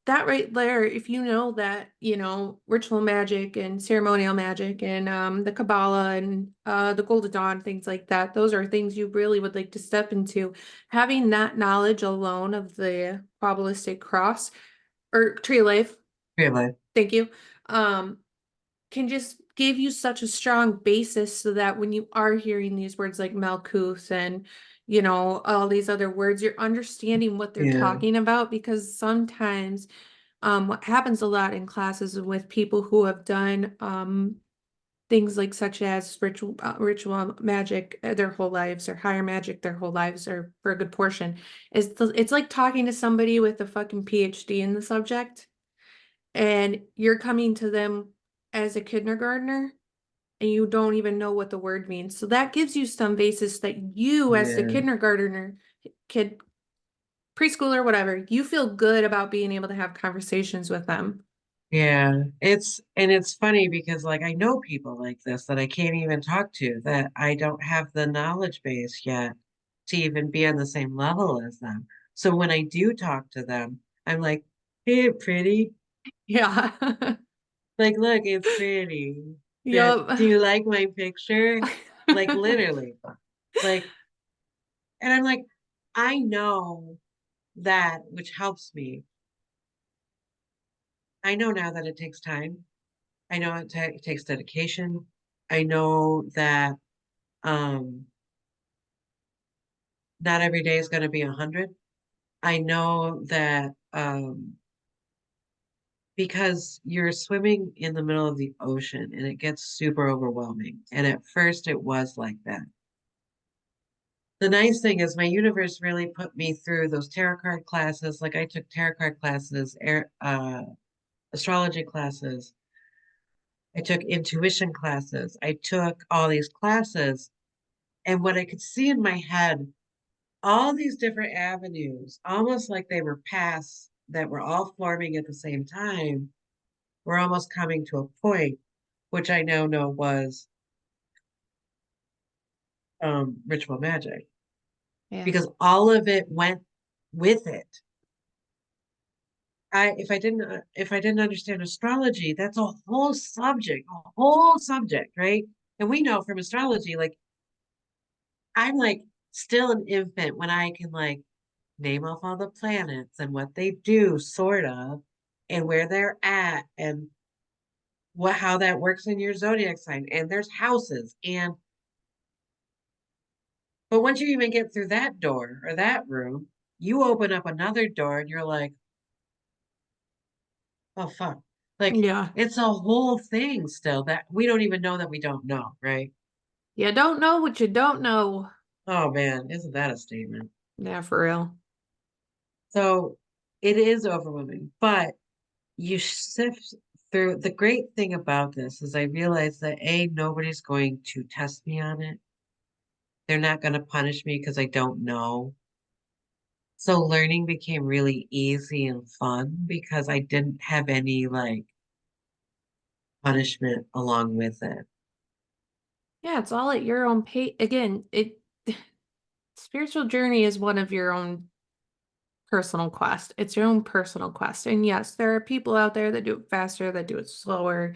that right there, if you know that, ritual magic and ceremonial magic and the Kabbalah and the Golden Dawn, things like that, those are things you really would like to step into. Having that knowledge alone of the Kabbalistic cross or tree of life, Real life. thank you, um, can just give you such a strong basis so that when you are hearing these words like Malkuth and all these other words, you're understanding what they're Yeah, talking about because sometimes what happens a lot in classes with people who have done things like such as ritual magic their whole lives or higher magic their whole lives or for a good portion is it's like talking to somebody with a fucking PhD in the subject and you're coming to them as a kindergartner and you don't even know what the word means. So that gives you some basis that you, as the yeah, kindergartner, kid, preschooler, whatever, you feel good about being able to have conversations with them. yeah. It's funny because like I know people like this that I can't even talk to, that I don't have the knowledge base yet to even be on the same level as them. So when I do talk to them, I'm like, hey, pretty. Yeah. Like, look, it's pretty. That Yup. do you like my picture? Like literally. Like, and I'm like, I know that, which helps me. I know now that it takes time. I know it takes dedication. I know that um not every day is going to be 100. I know that because you're swimming in the middle of the ocean and it gets super overwhelming. And at first it was like that. The nice thing is my universe really put me through those tarot card classes. Like I took tarot card classes, astrology classes. I took intuition classes. I took all these classes. And what I could see in my head, all these different avenues, almost like they were paths that were all forming at the same time, were almost coming to a point, which I now know was ritual magic, Yeah. because all of it went with it. If I didn't understand astrology, that's a whole subject, right? And we know from astrology, like I'm like still an infant when I can like name off all the planets and what they do, sort of, and where they're at, and what how that works in your zodiac sign. And there's houses, and but once you even get through that door or that room, you open up another door, and you're like, oh fuck, like Yeah. it's a whole thing still that we don't even know that we don't know, right? You don't know what you don't know. Oh man, isn't that a statement? Yeah, for real. So it is overwhelming, but you sift through. The great thing about this is I realize that A, nobody's going to test me on it. They're not going to punish me because I don't know. So learning became really easy and fun because I didn't have any like punishment along with it. Yeah, it's all at your own pace. Again, spiritual journey is one of your own personal quest. It's your own personal quest. And yes, there are people out there that do it faster, that do it slower.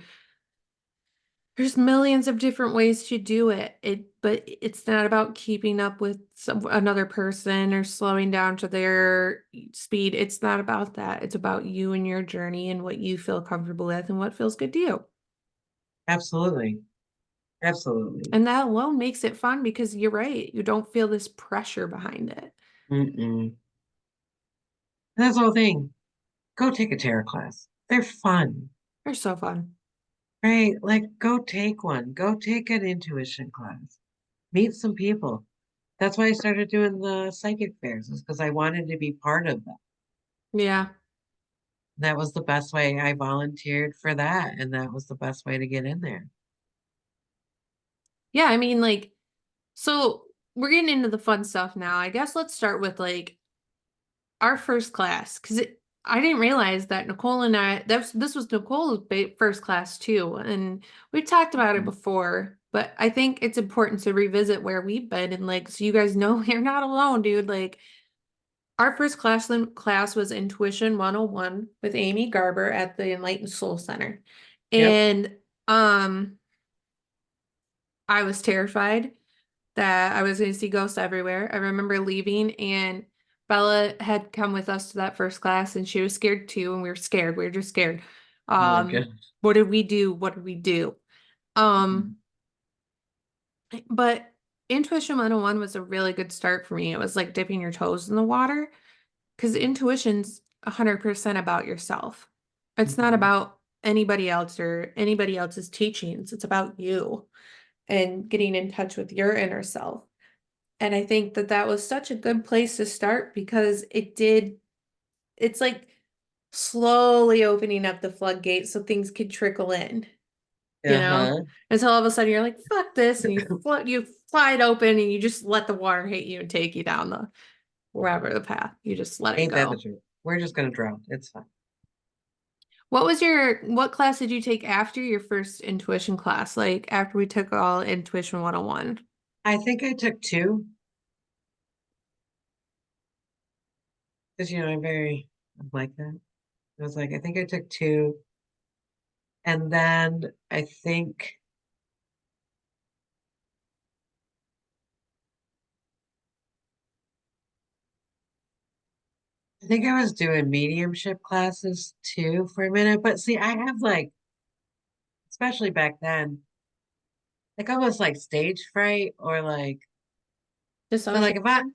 There's millions of different ways to do it. But it's not about keeping up with another person or slowing down to their speed. It's not about that. It's about you and your journey and what you feel comfortable with and what feels good to you. Absolutely. Absolutely. And that alone makes it fun because you're right. You don't feel this pressure behind it. Mm-mm. That's the whole thing. Go take a tarot class. They're fun, They're so fun. right? Like, go take one. Go take an intuition class. Meet some people. That's why I started doing the psychic fairs, is because I wanted to be part of them. Yeah. That was the best way. I volunteered for that, and that was the best way to get in there. Yeah, I mean, like, so we're getting into the fun stuff now. I guess let's start with like our first class because I didn't realize that Nicole and I this was Nicole's first class too, and we've talked about it before, but I think it's important to revisit where we've been and like so you guys know you're not alone, dude. Like our first class was Intuition 101 with Amy Garber at the Enlightened Soul Center. Yep. And I was terrified that I was going to see ghosts everywhere. I remember leaving and Bella had come with us to that first class and she was scared too, and we were scared. We were just scared. Oh my goodness. What did we do? What did we do? Mhm. Um, but Intuition 101 was a really good start for me. It was like dipping your toes in the water because intuition's 100% about yourself. It's not Mhm. about anybody else or anybody else's teachings. It's about you and getting in touch with your inner self. And I think that that was such a good place to start because it's like slowly opening up the floodgates so things could trickle in, you know? Uh-huh. Until all of a sudden you're like, fuck this, and you fly it open and you just let the water hit you and take you down the wherever the path. You just let it Ain't that the go. truth? We're just gonna drown. It's fine. What class did you take after your first intuition class? Like after we took all Intuition 101? I think I took two because I'm like that. I was like, I think I took two, and then I think I was doing mediumship classes too for a minute. But see, I have like, especially back then, like almost like stage fright or like so like if Dissociation?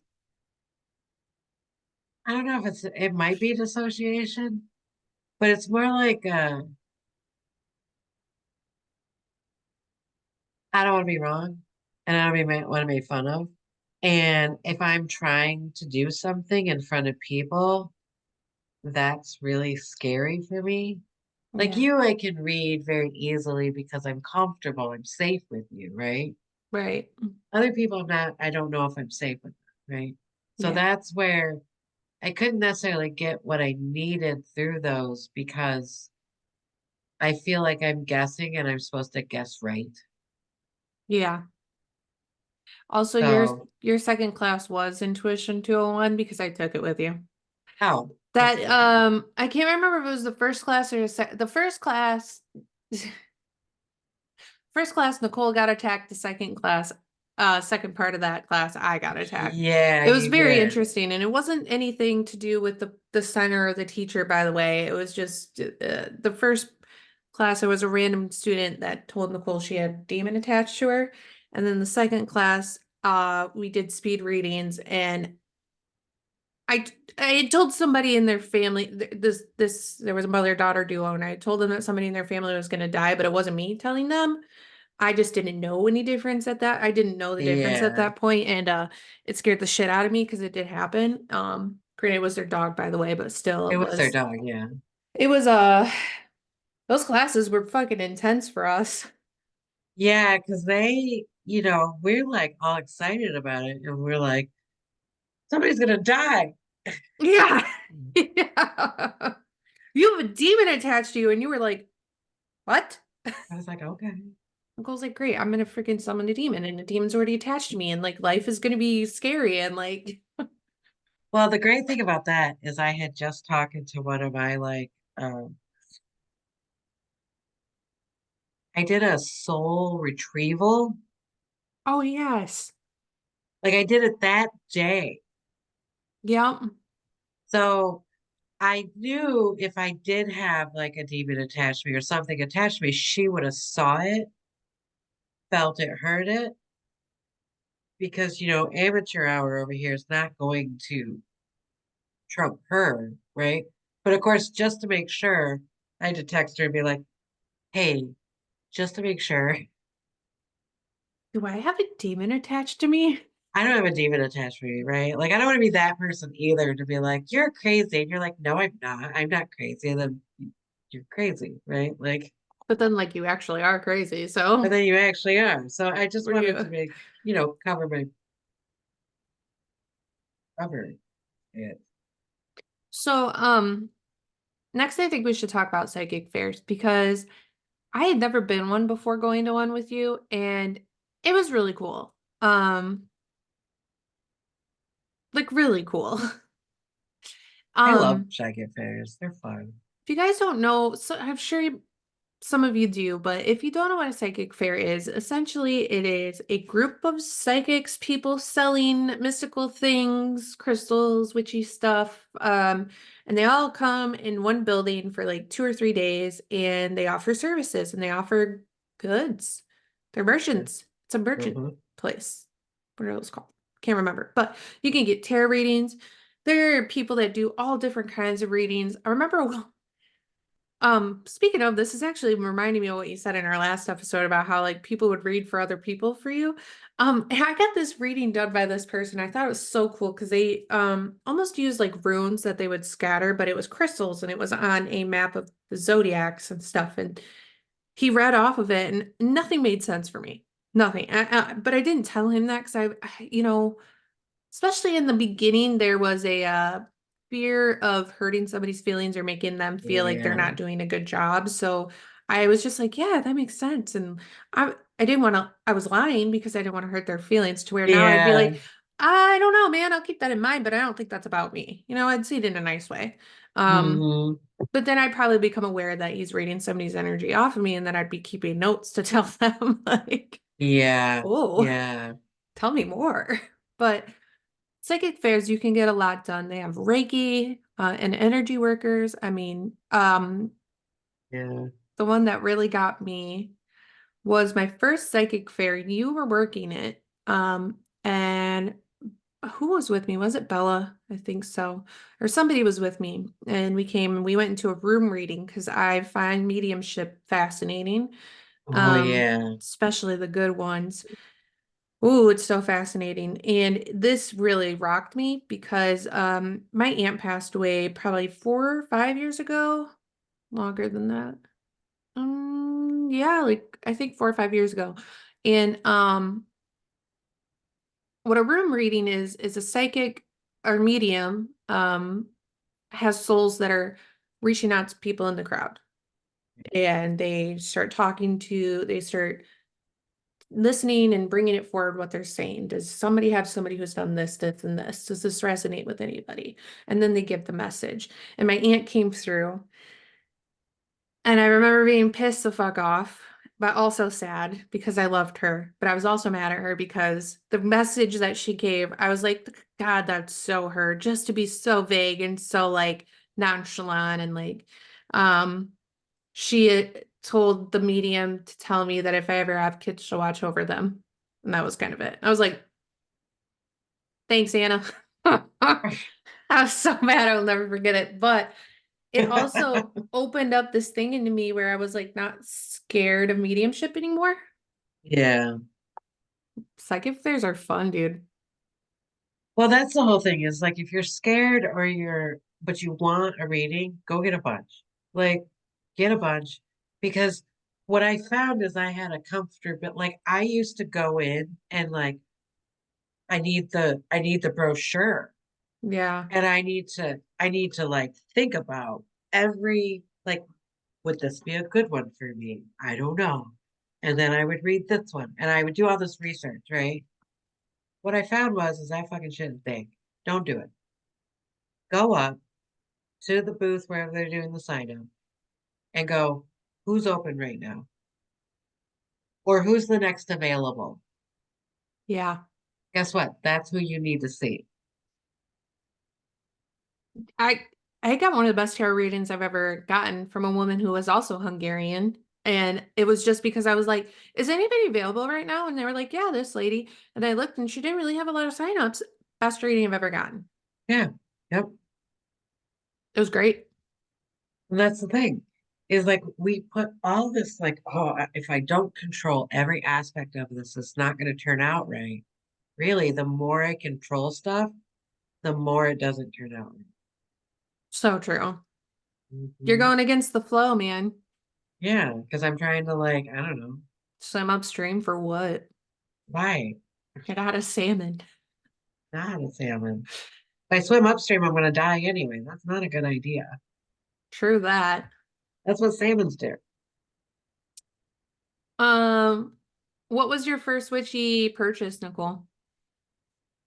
I don't know if it might be dissociation, but it's more like I don't want to be wrong and I don't want to be made fun of. And if I'm trying to do something in front of people, that's really scary for me. Like Yeah, you, I can read very easily because I'm comfortable, I'm safe with you, right? right. Other people, I don't know if I'm safe with them, right? So Yeah. that's where I couldn't necessarily get what I needed through those because I feel like I'm guessing and I'm supposed to guess right. Yeah. Also, So, your second class was Intuition 201 because I took it with you. oh, that's That good. I can't remember if it was the first class or the first class. First class, Nicole got attacked. The second class, second part of that class, I got attacked. Yeah, It was you very did. interesting, and it wasn't anything to do with the center or the teacher, by the way. It was just the first class. There was a random student that told Nicole she had a demon attached to her, and then the second class, we did speed readings, and I I had told somebody in their family this there was a mother daughter duo, and I told them that somebody in their family was going to die, but it wasn't me telling them. I just didn't know any difference at that. I didn't know the difference at Yeah, that point, and it scared the shit out of me because it did happen. Granted, it was their dog, by the way, but still, it was their dog. Yeah. it was those classes were fucking intense for us. Yeah, because we're like all excited about it and we're like, somebody's gonna die. Yeah, yeah. You have a demon attached to you, and you were like, "What?" I was like, okay. Uncle's like, "Great, I'm gonna freaking summon a demon, and the demon's already attached to me, and like life is gonna be scary, and like, Well, the great thing about that is I had just talking to one of my um I did a soul retrieval. oh yes, Like I did it that day. yep, So I knew if I did have like a demon attached to me or something attached to me, she would have saw it, felt it, heard it, because amateur hour over here is not going to trump her, right? But of course, just to make sure, I had to text her and be like, hey, just to make sure. do I have a demon attached to me? I don't have a demon attached to me, right? Like I don't want to be that person either to be like, you're crazy. And you're like, no, I'm not. I'm not crazy. And then you're crazy, right? Like, But then like you actually are crazy. but So then you actually are. So I just what do wanted to you make, cover my cover it. so next I think we should talk about psychic fairs because I had never been one before going to one with you and it was really cool. Like really cool. I love Um, jacket fairs. They're fun. if you guys don't know, so I'm sure some of you do, but if you don't know what a psychic fair is, essentially it is a group of psychics, people selling mystical things, crystals, witchy stuff, and they all come in one building for like 2 or 3 days, and they offer services and they offer goods. They're merchants. It's a merchant Mhm. place. What are those called? Can't remember, but you can get tarot readings. There are people that do all different kinds of readings. I remember speaking of, this is actually reminding me of what you said in our last episode about how like people would read for other people for you. And I got this reading done by this person. I thought it was so cool because they almost used like runes that they would scatter, but it was crystals and it was on a map of the zodiacs and stuff. And he read off of it and nothing made sense for me. Nothing. But I didn't tell him that because especially in the beginning, there was a fear of hurting somebody's feelings or making them feel like they're Yeah. not doing a good job. So I was just like, yeah, that makes sense. And I didn't want to, I was lying because I didn't want to hurt their feelings to where now I'd be Yeah. like, I don't know, man, I'll keep that in mind, but I don't think that's about me. I'd see it in a nice way. Um, Hmm. but then I'd probably become aware that he's reading somebody's energy off of me and then I'd be keeping notes to tell them like, Yeah. oh, Yeah. tell me more. But psychic fairs, you can get a lot done. They have Reiki and energy workers. I mean, Yeah. the one that really got me was my first psychic fair. You were working it. And who was with me? Was it Bella? I think so. Or somebody was with me. And we came and we went into a room reading because I find mediumship fascinating, Oh yeah. especially the good ones. Ooh, it's so fascinating. And this really rocked me because my aunt passed away probably 4 or 5 years ago. Longer than that. Yeah, like I think 4 or 5 years ago. And what a room reading is a psychic or medium has souls that are reaching out to people in the crowd. And they start listening and bringing it forward what they're saying. Does somebody have somebody who's done this, this, and this? Does this resonate with anybody? And then they give the message. And my aunt came through, and I remember being pissed the fuck off, but also sad because I loved her. But I was also mad at her because the message that she gave, I was like, God, that's so her, just to be so vague and so like nonchalant and like, um, she told the medium to tell me that if I ever have kids, she'll watch over them. And that was kind of it. I was like, thanks, Anna. I was so mad I'll never forget it. But it also opened up this thing into me where I was like not scared of mediumship anymore. Yeah. Psychic fairs are fun, dude. Well, that's the whole thing is like if you're scared or but you want a reading, go get a bunch. Like, get a bunch because what I found is I had a comfortable, like, I used to go in and like, I need the brochure Yeah. and I need to like think about like, would this be a good one for me? I don't know. And then I would read this one and I would do all this research, right? What I found is that fucking shit is big. Don't do it. Go up to the booth wherever they're doing the sign up and go, who's open right now? Or who's the next available? Yeah. Guess what? That's who you need to see. I I got one of the best tarot readings I've ever gotten from a woman who was also Hungarian. And it was just because I was like, is anybody available right now? And they were like, yeah, this lady. And I looked and she didn't really have a lot of signups. Best reading I've ever gotten. Yeah. Yep. It was great. And that's the thing is like we put all this like, oh, if I don't control every aspect of this, it's not going to turn out right. really, the more I control stuff, the more it doesn't turn out. So true. You're Hmm. going against the flow, man. Yeah, because I'm trying to like, I don't know, Swim upstream for what? why Get out of salmon. not a salmon? If I swim upstream, I'm gonna die anyway. That's not a good idea. True that. That's what salmons do. Um, what was your first witchy purchase, Nicole?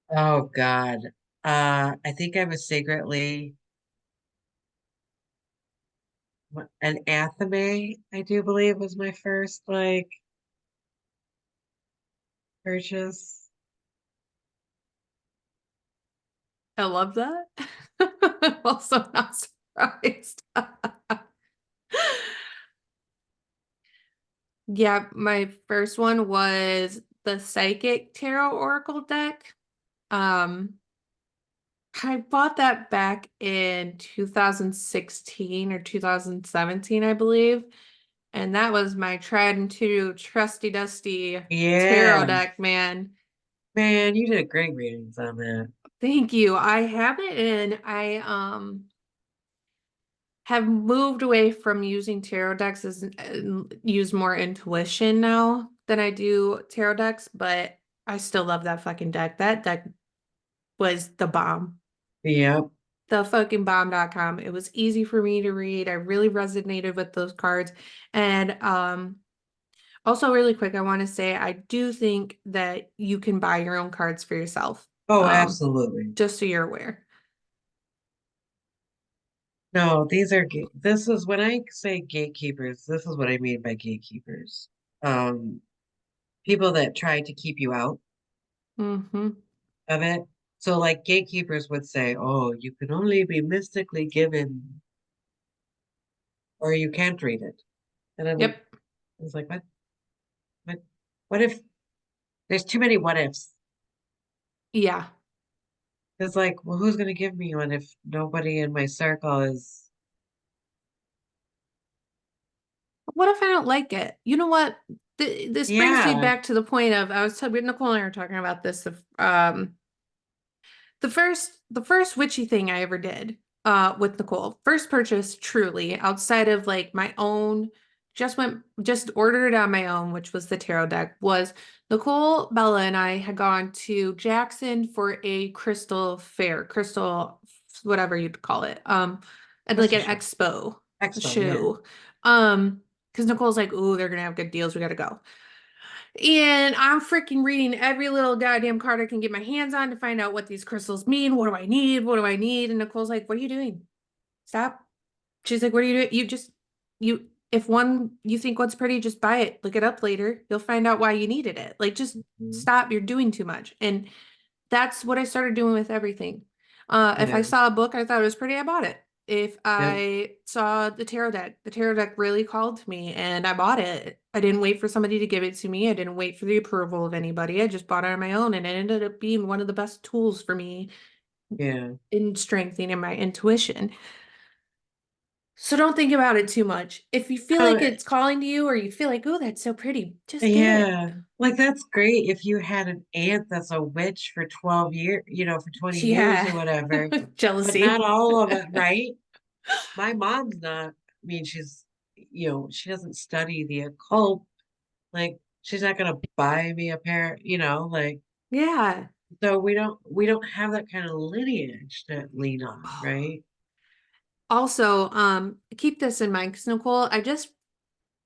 Oh God. I think I was secretly an athame, I do believe was my first like purchase. I love that. I'm also not surprised. Yeah, my first one was the Psychic Tarot Oracle deck. Um, I bought that back in 2016 or 2017, I believe. And that was my tried and true trusty dusty tarot Yeah. deck, man. Man, you did great readings on that. Thank you. I have it and I have moved away from using tarot decks as use more intuition now than I do tarot decks, but I still love that fucking deck. That deck was the bomb. Yep. The fucking bomb.com. It was easy for me to read. I really resonated with those cards. And also really quick, I want to say I do think that you can buy your own cards for yourself. Oh, Um, absolutely. just so you're aware. No, these are this is when I say gatekeepers, this is what I mean by gatekeepers. Um, People that try to keep you out Mm-hmm. of it. So like gatekeepers would say, "Oh, you can only be mystically given or you can't read it." And then Yep. I was like, what, what if there's too many what ifs? Yeah. It's like, well, who's gonna give me one if nobody in my circle is, What if I don't like it? You know what? This brings me yeah, back to the point of I was talking Nicole and I were talking about this of the first witchy thing I ever did with Nicole. First purchase truly outside of like my own just ordered it on my own, which was the tarot deck, was Nicole, Bella, and I had gone to Jackson for a crystal fair, crystal whatever you'd call it. At like crystal an show, expo expo, yeah, show. Because Nicole's like, "Ooh, they're gonna have good deals. We gotta go." And I'm freaking reading every little goddamn card I can get my hands on to find out what these crystals mean. What do I need? What do I need? And Nicole's like, "What are you doing? Stop." She's like, "What are you doing? If one you think what's pretty, just buy it. Look it up later. You'll find out why you needed it. Like, just mhm, stop. You're doing too much." And that's what I started doing with everything. If I yeah, saw a book I thought it was pretty, I bought it. If yep, I saw the tarot deck really called to me and I bought it. I didn't wait for somebody to give it to me. I didn't wait for the approval of anybody. I just bought it on my own and it ended up being one of the best tools for me yeah. in strengthening my intuition. So don't think about it too much. If you feel Oh, like it's calling to you or you feel like, oh, that's so pretty, just get it. yeah, like that's great if you had an aunt that's a witch for 12 years, for 20 years Yeah. or whatever, but not Jealousy. all of it, right? My mom's not, I mean, she doesn't study the occult. Like, she's not gonna buy me a pair, like, Yeah. so we don't have that kind of lineage to lean on, right? Also, keep this in mind because Nicole,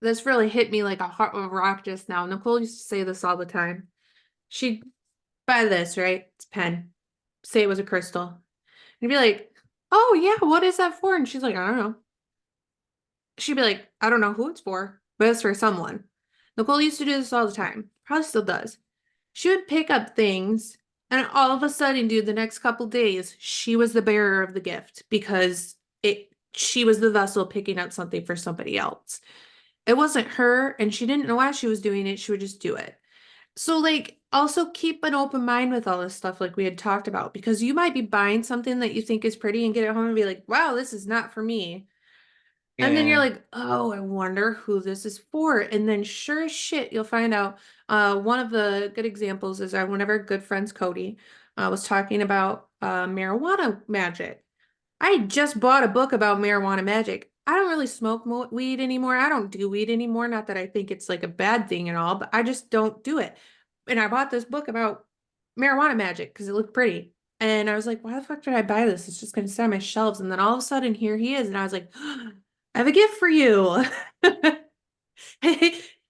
this really hit me like a rock just now. Nicole used to say this all the time. She'd buy this, right? It's a pen. Say it was a crystal. And you'd be like, oh yeah, what is that for? And she's like, I don't know. She'd be like, I don't know who it's for, but it's for someone. Nicole used to do this all the time. Probably still does. She would pick up things, and all of a sudden, dude, the next couple days, she was the bearer of the gift because she was the vessel picking up something for somebody else. It wasn't her, and she didn't know why she was doing it. She would just do it. So, like, also keep an open mind with all this stuff, like we had talked about, because you might be buying something that you think is pretty and get it home and be like, wow, this is not for me. And then you're Yeah. like, oh, I wonder who this is for. And then sure as shit, you'll find out. One of the good examples is one of our good friends, Cody, was talking about marijuana magic. I just bought a book about marijuana magic. I don't really smoke mo weed anymore. I don't do weed anymore. Not that I think it's like a bad thing and all, but I just don't do it. And I bought this book about marijuana magic because it looked pretty. And I was like, why the fuck did I buy this? It's just going to sit on my shelves. And then all of a sudden, here he is. And I was like, I have a gift for you.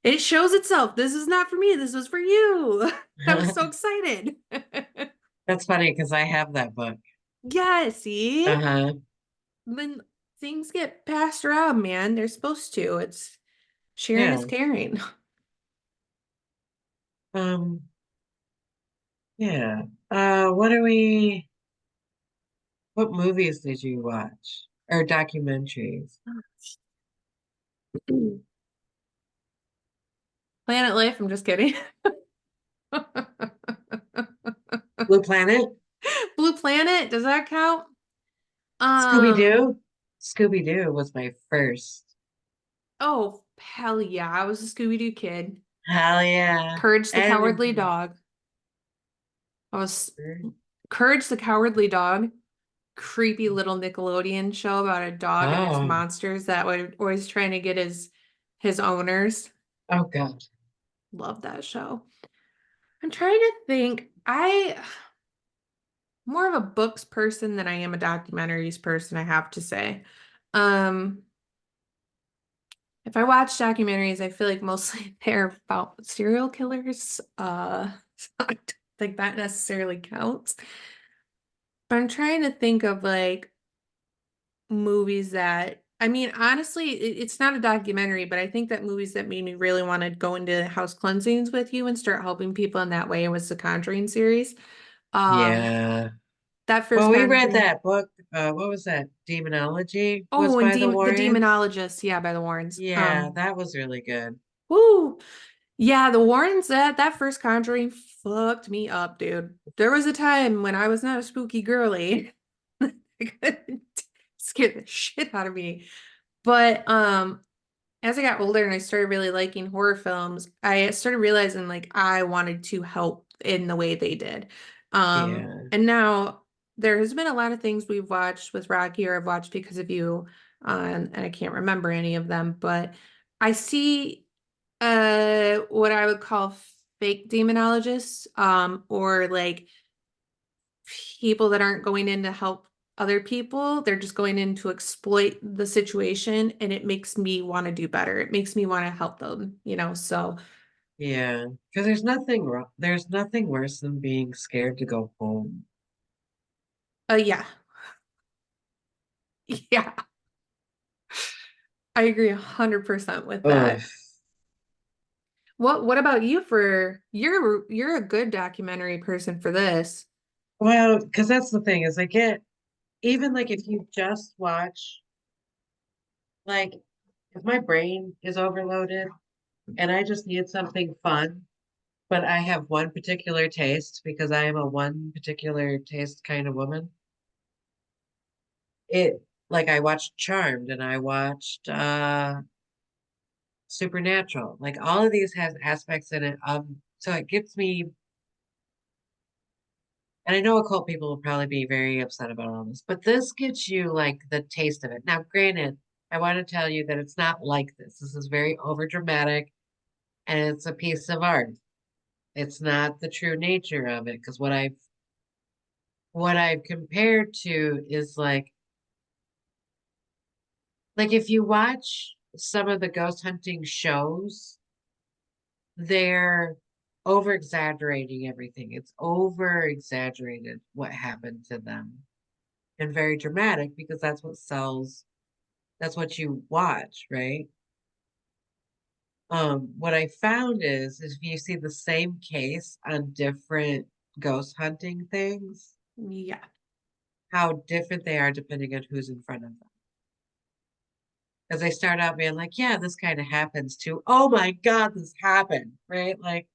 It shows itself. This is not for me. This was for you. I was so excited. That's funny because I have that book. Yeah, see? Uh-huh. When things get passed around, man, they're supposed to. It's sharing is Yeah. caring. Um, yeah. What movies did you watch? Or documentaries? Planet Life, I'm just kidding. Blue Planet? Blue Planet, does that count? Um, Scooby-Doo? Scooby-Doo was my first. oh, hell yeah. I was a Scooby-Doo kid. Hell yeah. Courage the And Cowardly Dog. I was Courage the Cowardly Dog. Creepy little Nickelodeon show about a dog and his oh, monsters that were always trying to get his owners. oh God. Love that show. I'm trying to think. I'm more of a books person than I am a documentaries person, I have to say. Um, if I watch documentaries, I feel like mostly they're about serial killers. So I don't think that necessarily counts. But I'm trying to think of like movies that, I mean, honestly, it's not a documentary, but I think that movies that made me really want to go into house cleansings with you and start helping people in that way was the Conjuring series. Um, Yeah. that Well, first we read Conjuring. that book. What was that? Demonology was Oh, and by the the Warrens. Demonologist, yeah, by the Warrens. Yeah, that was really good. Woo. Yeah, the Warrens, that first Conjuring fucked me up, dude. There was a time when I was not a spooky girly. It scared the shit out of me. But as I got older and I started really liking horror films, I started realizing like I wanted to help in the way they did. Yeah. And now there has been a lot of things we've watched with Rocky or I've watched because of you, and I can't remember any of them, but I see what I would call fake demonologists, or like people that aren't going in to help other people. They're just going in to exploit the situation, and it makes me want to do better. It makes me want to help them, So, Yeah. Because there's nothing wrong. There's nothing worse than being scared to go home. yeah, yeah, I agree 100% with Ugh. that. What about you for you're a good documentary person for this. Well, because that's the thing is I get even like if you just watch like if my brain is overloaded and I just need something fun, but I have one particular taste because I am a one particular taste kind of woman. It like I watched Charmed and I watched Supernatural. Like all of these has aspects in it. So it gets me, and I know occult people will probably be very upset about all this, but this gets you like the taste of it. Now, granted, I want to tell you that it's not like this. This is very over dramatic and it's a piece of art. It's not the true nature of it because what I've compared to is like if you watch some of the ghost hunting shows, they're over exaggerating everything. It's over exaggerated what happened to them and very dramatic because that's what sells. That's what you watch, right? What I found is if you see the same case on different ghost hunting things, Yeah. how different they are depending on who's in front of them. Because they start out being like, yeah, this kind of happens too. Oh my God, this happened, right? Like,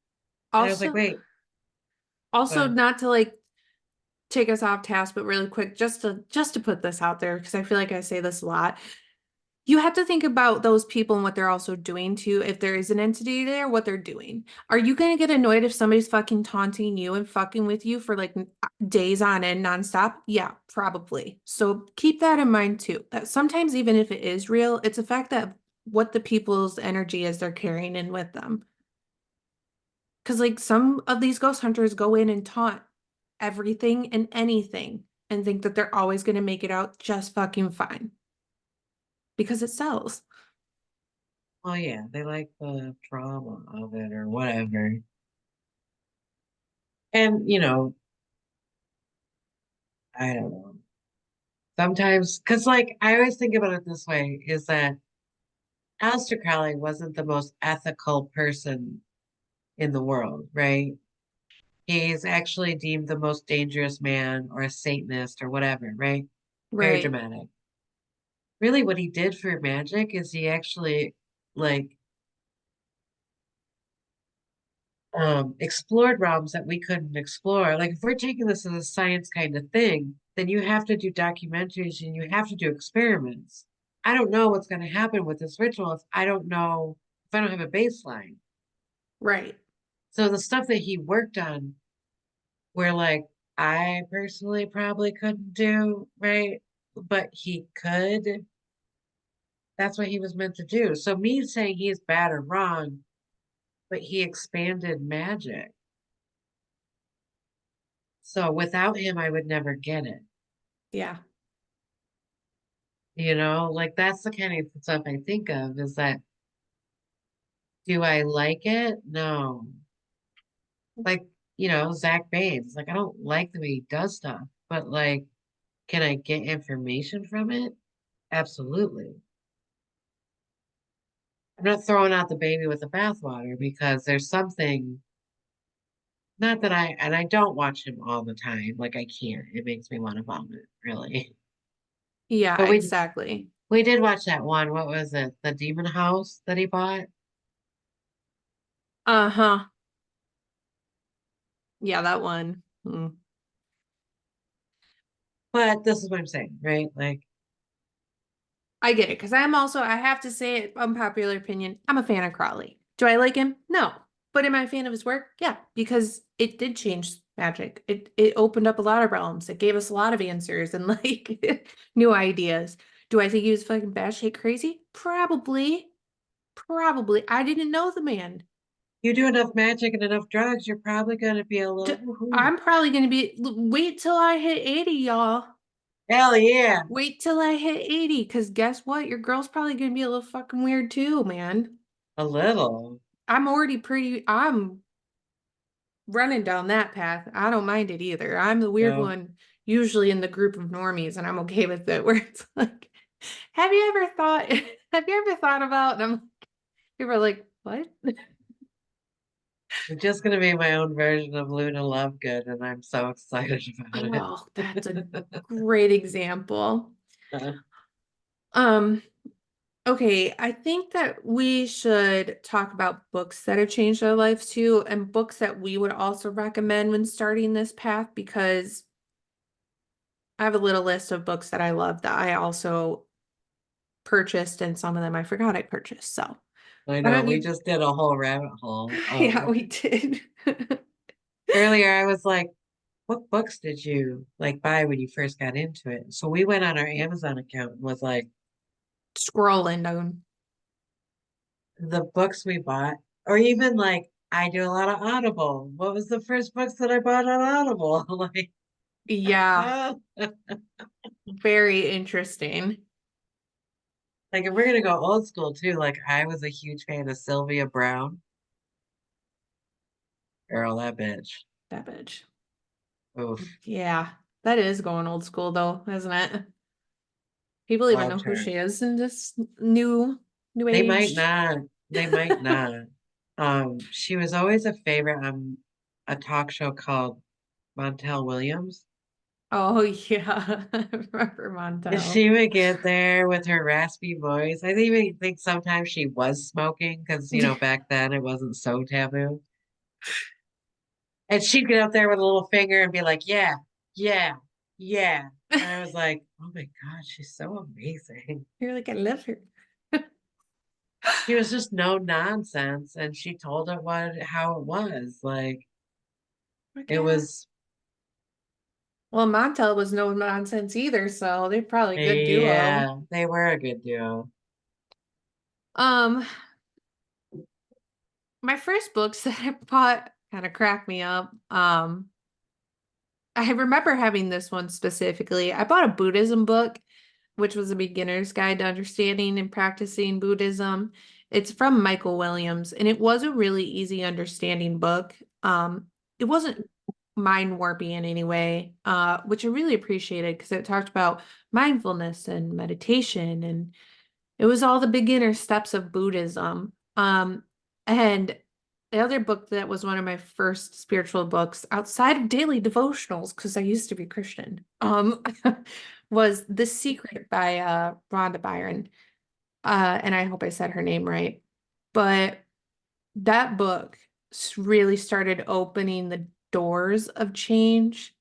and I was like, Also, wait, also but not to like take us off task, but really quick, just to put this out there because I feel like I say this a lot. You have to think about those people and what they're also doing too. If there is an entity there, what they're doing. Are you gonna get annoyed if somebody's fucking taunting you and fucking with you for like days on end nonstop? Yeah, probably. So keep that in mind too. That sometimes even if it is real, it's a fact that what the people's energy is they're carrying in with them. Because like some of these ghost hunters go in and taunt everything and anything and think that they're always gonna make it out just fucking fine because it sells. Oh yeah, they like the drama of it or whatever. And I don't know. Sometimes, because like I always think about it this way, is that Aleister Crowley wasn't the most ethical person in the world, right? He's actually deemed the most dangerous man or a Satanist or whatever, right? Very Right. dramatic. Really, what he did for magic is he actually like explored realms that we couldn't explore. Like if we're taking this as a science kind of thing, then you have to do documentaries and you have to do experiments. I don't know what's going to happen with this ritual if I don't know if I don't have a baseline. Right. So the stuff that he worked on, where like I personally probably couldn't do, right? But he could. That's what he was meant to do. So me saying he's bad or wrong, but he expanded magic. So without him, I would never get it. Yeah. Like that's the kind of stuff I think of is that do I like it? No. Like, Zach Baines, like I don't like the way he does stuff, but like, can I get information from it? Absolutely. I'm not throwing out the baby with the bathwater because there's something, not that and I don't watch him all the time. Like I can't. It makes me want to vomit, really. Yeah, But we exactly. we did watch that one. What was it? The Demon House that he bought? Uh-huh. Yeah, that one. Mm. But this is what I'm saying, right? Like, I get it because I have to say it, unpopular opinion, I'm a fan of Crowley. Do I like him? No. But am I a fan of his work? Yeah, because it did change magic. It opened up a lot of realms. It gave us a lot of answers and like new ideas. Do I think he was fucking batshit crazy? Probably. Probably. I didn't know the man. you do enough magic and enough drugs, you're probably going to be a D little woohoo. I'm probably gonna be wait till I hit 80, y'all. Hell yeah, Wait till I hit 80, because guess what? Your girl's probably gonna be a little fucking weird too, man. a little. I'm running down that path. I don't mind it either. I'm the weird No, one, usually in the group of normies, and I'm okay with it, where it's like, have you ever thought, have you ever thought about, and people are like, what? I'm just going to be my own version of Luna Lovegood, and I'm so excited about it. Oh, that's a great example. Um, Okay, I think that we should talk about books that have changed our lives too, and books that we would also recommend when starting this path because I have a little list of books that I love that I also purchased, and some of them I forgot I purchased. So, I why know, don't we you? just did a whole rabbit hole Yeah, of we did. earlier. I was like, what books did you like buy when you first got into it? So we went on our Amazon account and was like, Scrolling down. the books we bought, or even like, I do a lot of Audible. What was the first books that I bought on Audible? Like, Yeah, oh, very interesting. like if we're gonna go old school too, like I was a huge fan of Sylvia Brown. Girl, that bitch. That bitch. Oof, Yeah, that is going old school though, isn't it? People even know loved who her. she is in this new They might age. not. They might not. She was always a favorite on a talk show called Montel Williams. Oh yeah, I remember And Montel. she would get there with her raspy voice. I even think sometimes she was smoking because, back then it wasn't so taboo. And she'd get up there with a little finger and be like, yeah, yeah, yeah. And I was like, oh my God, she's so amazing. You're like, I love her. She was just no nonsense, and she told it how it was. Like it Okay. was, Well, Montel was no nonsense either, so they're probably a good duo. yeah, they were a good duo. Um, my first books that I bought kind of cracked me up. I remember having this one specifically. I bought a Buddhism book, which was a beginner's guide to understanding and practicing Buddhism. It's from Michael Williams, and it was a really easy understanding book. It wasn't mind warpy in any way, which I really appreciated because it talked about mindfulness and meditation, and it was all the beginner steps of Buddhism. And the other book that was one of my first spiritual books outside of daily devotionals, because I used to be Christian, was The Secret by Rhonda Byron. And I hope I said her name right. But that book really started opening the doors of change.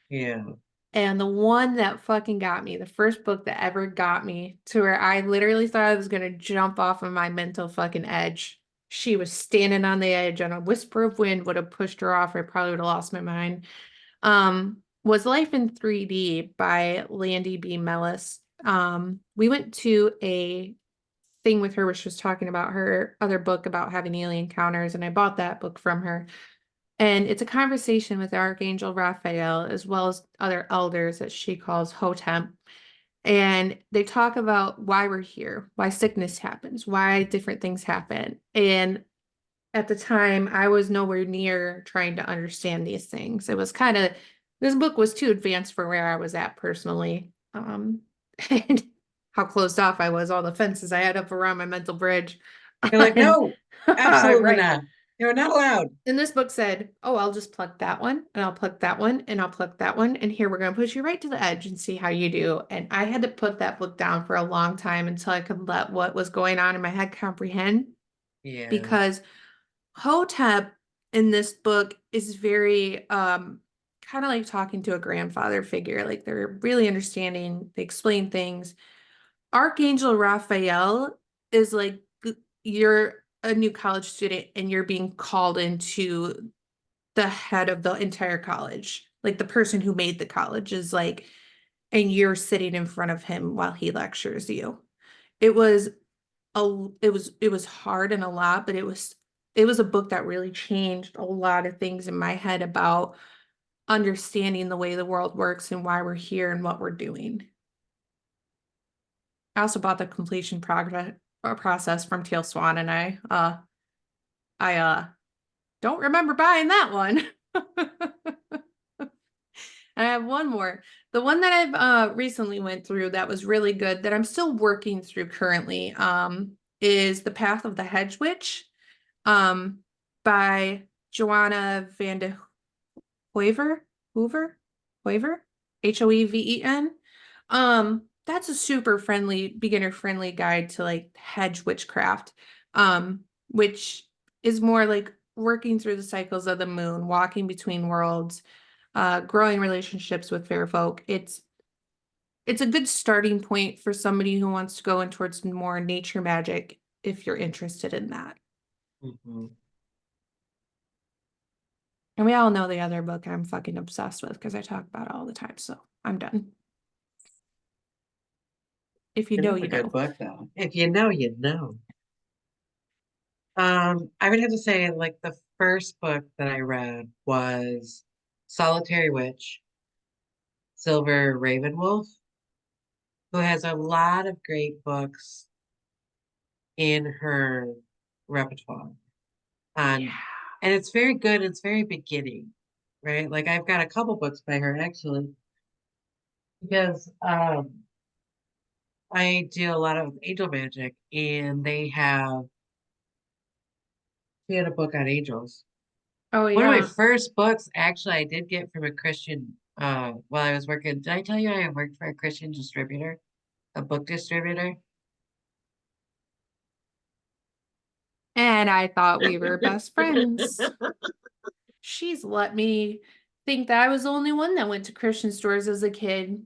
Yeah, And the one that fucking got me, the first book that ever got me to where I literally thought I was gonna jump off of my mental fucking edge. She was standing on the edge, and a whisper of wind would have pushed her off. I probably would have lost my mind. Was Life in 3D by Landy B. Mellis. We went to a thing with her where she was talking about her other book about having alien encounters, and I bought that book from her. And it's a conversation with Archangel Raphael as well as other elders that she calls Hotep. And they talk about why we're here, why sickness happens, why different things happen. And at the time, I was nowhere near trying to understand these things. It was kind of, this book was too advanced for where I was at personally. And how closed off I was, all the fences I had up around my mental bridge. you're like, And no, absolutely right. not. You're not allowed. And this book said, oh, I'll just pluck that one, and I'll pluck that one, and I'll pluck that one. And here we're going to push you right to the edge and see how you do. And I had to put that book down for a long time until I could let what was going on in my head comprehend. Yeah. Because Hotep in this book is very kind of like talking to a grandfather figure. Like they're really understanding, they explain things. Archangel Raphael is like you're a new college student and you're being called into the head of the entire college. Like the person who made the college is like, and you're sitting in front of him while he lectures you. It was it was hard and a lot, but it was a book that really changed a lot of things in my head about understanding the way the world works and why we're here and what we're doing. I also bought the completion progress process from Teal Swan, and I don't remember buying that one. I have one more. The one that I've recently went through that was really good that I'm still working through currently is The Path of the Hedge Witch um by Joanna Van de Hoover, Hoever, Hoeven. That's a super friendly, beginner friendly guide to like hedge witchcraft, which is more like working through the cycles of the moon, walking between worlds, growing relationships with fair folk. It's a good starting point for somebody who wants to go in towards more nature magic if you're interested in that. Hmm. And we all know the other book I'm fucking obsessed with because I talk about it all the time. So I'm done. If you It know, is a you good know. book, though. If you know, you know. I would have to say, like, the first book that I read was Solitary Witch, Silver Ravenwolf, who has a lot of great books in her repertoire. Yeah. On, and it's very good. It's very beginning, right? Like I've got a couple books by her actually, because I do a lot of angel magic, and she had a book on angels. Oh, One of my yeah. first books, actually, I did get from a Christian while I was working. Did I tell you I worked for a Christian distributor, a book distributor? And I thought we were best friends. She's let me think that I was the only one that went to Christian stores as a kid.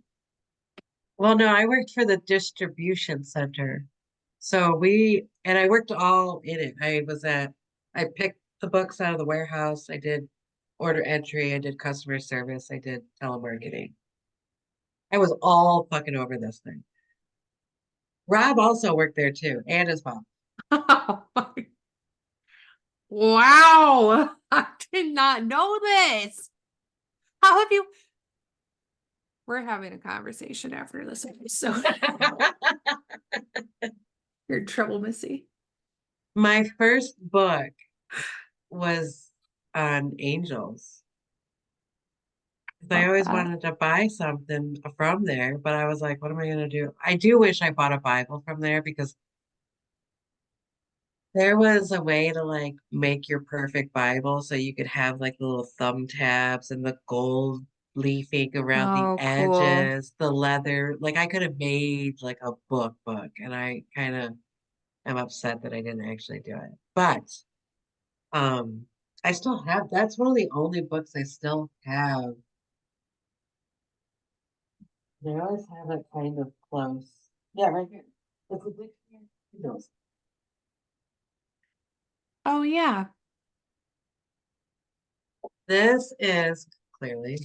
Well, no, I worked for the distribution center. So and I worked all in it. I picked the books out of the warehouse. I did order entry. I did customer service. I did telemarketing. I was all fucking over this thing. Rob also worked there too, and his mom. Wow. I did not know this. How have you? We're having a conversation after this episode. You're in trouble, Missy. My first book was on angels. 'Cause I Love always that. wanted to buy something from there, but I was like, what am I going to do? I do wish I bought a Bible from there because there was a way to like make your perfect Bible so you could have like little thumb tabs and the gold leafing around the Oh, cool. edges, the leather. Like I could have made like a book, and I kind of am upset that I didn't actually do it. But um I still have that's one of the only books I still have. They always have it kind of close. Yeah, right here. It's a big knows. Oh, yeah. This is clearly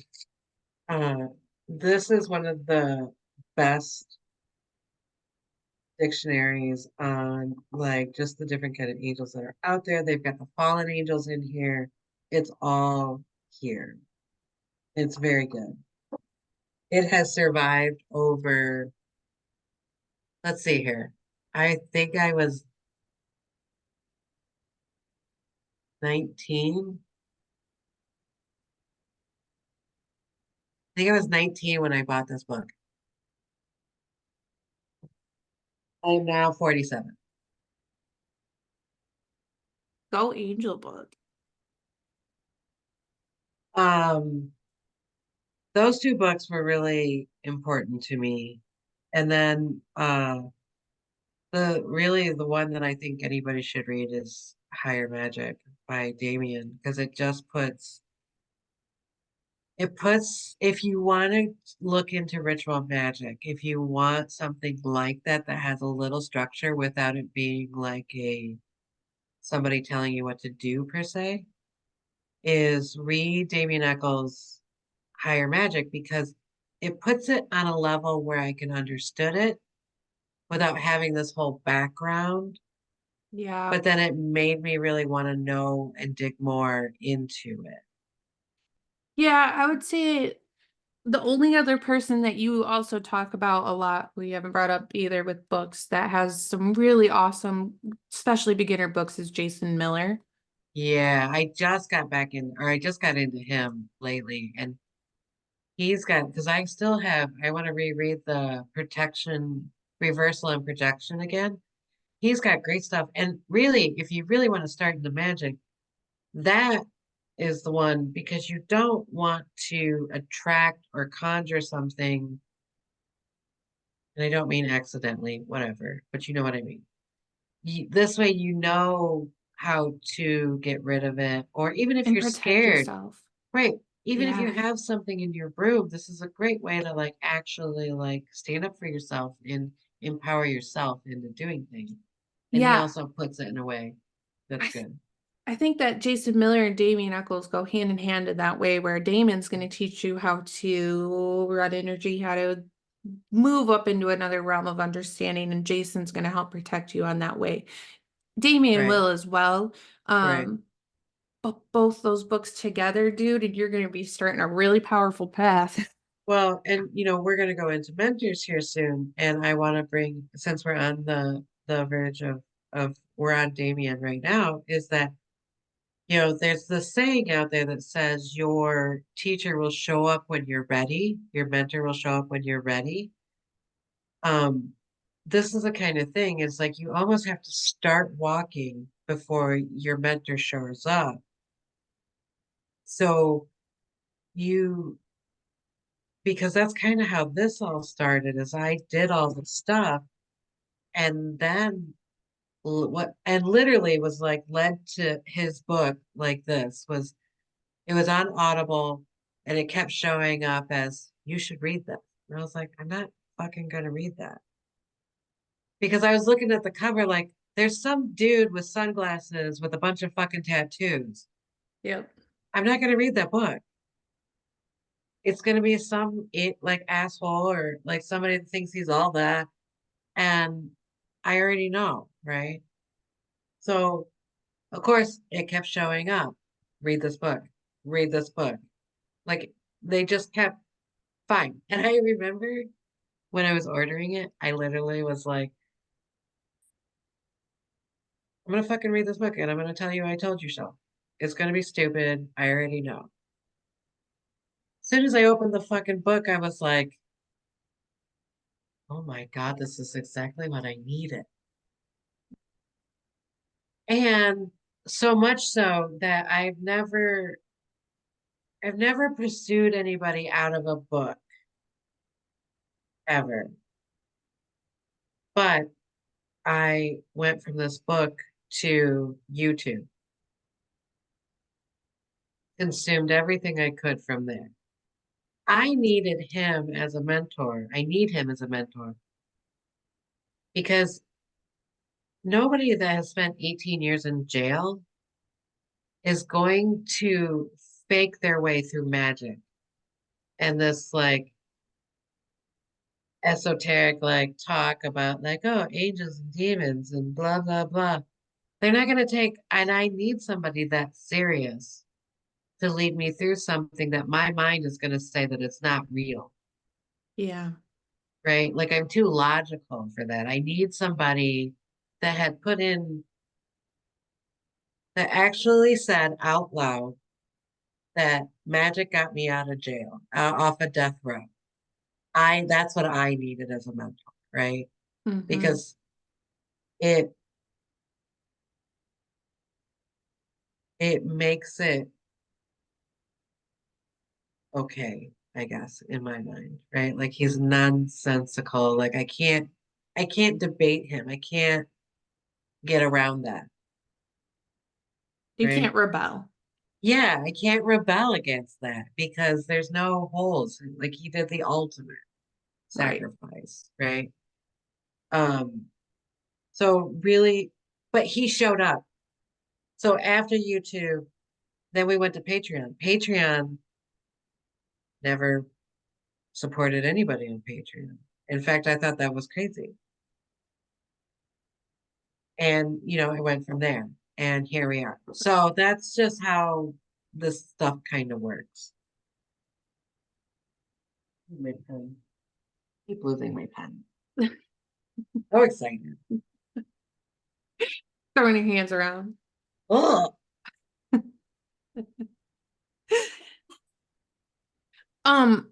uh this is one of the best dictionaries on like just the different kind of angels that are out there. They've got the fallen angels in here. It's all here. It's very good. It has survived over, let's see here. I think I was 19. I think I was 19 when I bought this book. I'm now 47. Go Angel Book. Um, those two books were really important to me. And then the one that I think anybody should read is Higher Magic by Damien because it puts if you want to look into ritual magic, if you want something like that that has a little structure without it being like a somebody telling you what to do per se, is read Damien Eccles' Higher Magic because it puts it on a level where I can understood it without having this whole background. Yeah. But then it made me really want to know and dig more into it. Yeah, I would say the only other person that you also talk about a lot, we haven't brought up either with books that has some really awesome, especially beginner books, is Jason Miller. Yeah, I just got into him lately, and he's got, because I want to reread the protection, reversal and projection again. He's got great stuff. And really, if you really want to start into magic, that is the one because you don't want to attract or conjure something. And I don't mean accidentally, whatever, but you know what I mean. This way, you know how to get rid of it. Or even if And you're protect scared, yourself. right? Even if Yeah. you have something in your room, this is a great way to like actually like stand up for yourself and empower yourself into doing things. And he Yeah. also puts it in a way I, that's th- good. I think that Jason Miller and Damien Eccles go hand in hand in that way, where Damien's going to teach you how to run energy, how to move up into another realm of understanding, and Jason's going to help protect you on that way. Damien Right, will as well. right. Um, but both those books together, dude, and you're going to be starting a really powerful path. Well, and we're going to go into mentors here soon, and I want to bring, since we're on the verge of we're on Damien right now, is that there's this saying out there that says your teacher will show up when you're ready, your mentor will show up when you're ready. Um, this is the kind of thing, it's like you almost have to start walking before your mentor shows up. So you because that's kind of how this all started is I did all the stuff and then what and literally was like led to his book like this was it was on Audible and it kept showing up as you should read this. And I was like, I'm not fucking gonna read that. because I was looking at the cover like there's some dude with sunglasses with a bunch of fucking tattoos. Yep. I'm not gonna read that book. It's gonna be some it like asshole or like somebody that thinks he's all that. And I already know, right? So of course it kept showing up. Read this book, read this book. Like they just kept fine. And I remember when I was ordering it, I literally was like, I'm gonna fucking read this book and I'm gonna tell you I told you so. It's gonna be stupid. I already know. As soon as I opened the fucking book, I was like, oh my God, this is exactly what I needed. And so much so that I've never pursued anybody out of a book ever. But I went from this book to YouTube, consumed everything I could from there. I needed him as a mentor. I need him as a mentor because nobody that has spent 18 years in jail is going to fake their way through magic and this like esoteric like talk about like, oh, angels and demons and blah, blah, blah. They're not going to take, and I need somebody that's serious to lead me through something that my mind is going to say that it's not real, Yeah. right? Like I'm too logical for that. I need somebody that had put in, that actually said out loud that magic got me out of jail, off a death row. That's what I needed as a mentor, right? Mm-hmm. Because it, it makes it okay, I guess, in my mind, right? Like he's nonsensical. Like I can't debate him. I can't get around that, You can't right? rebel. Yeah, I can't rebel against that because there's no holes. Like he did the ultimate Right. sacrifice, right? Um, so really, but he showed up. So after YouTube, then we went to Patreon. Patreon never supported anybody on Patreon. In fact, I thought that was crazy. And, you know, it went from there. And here we are. So that's just how this stuff kind of works. My pen. Keep losing my pen. So excited. Throwing your hands around. Oh, Um,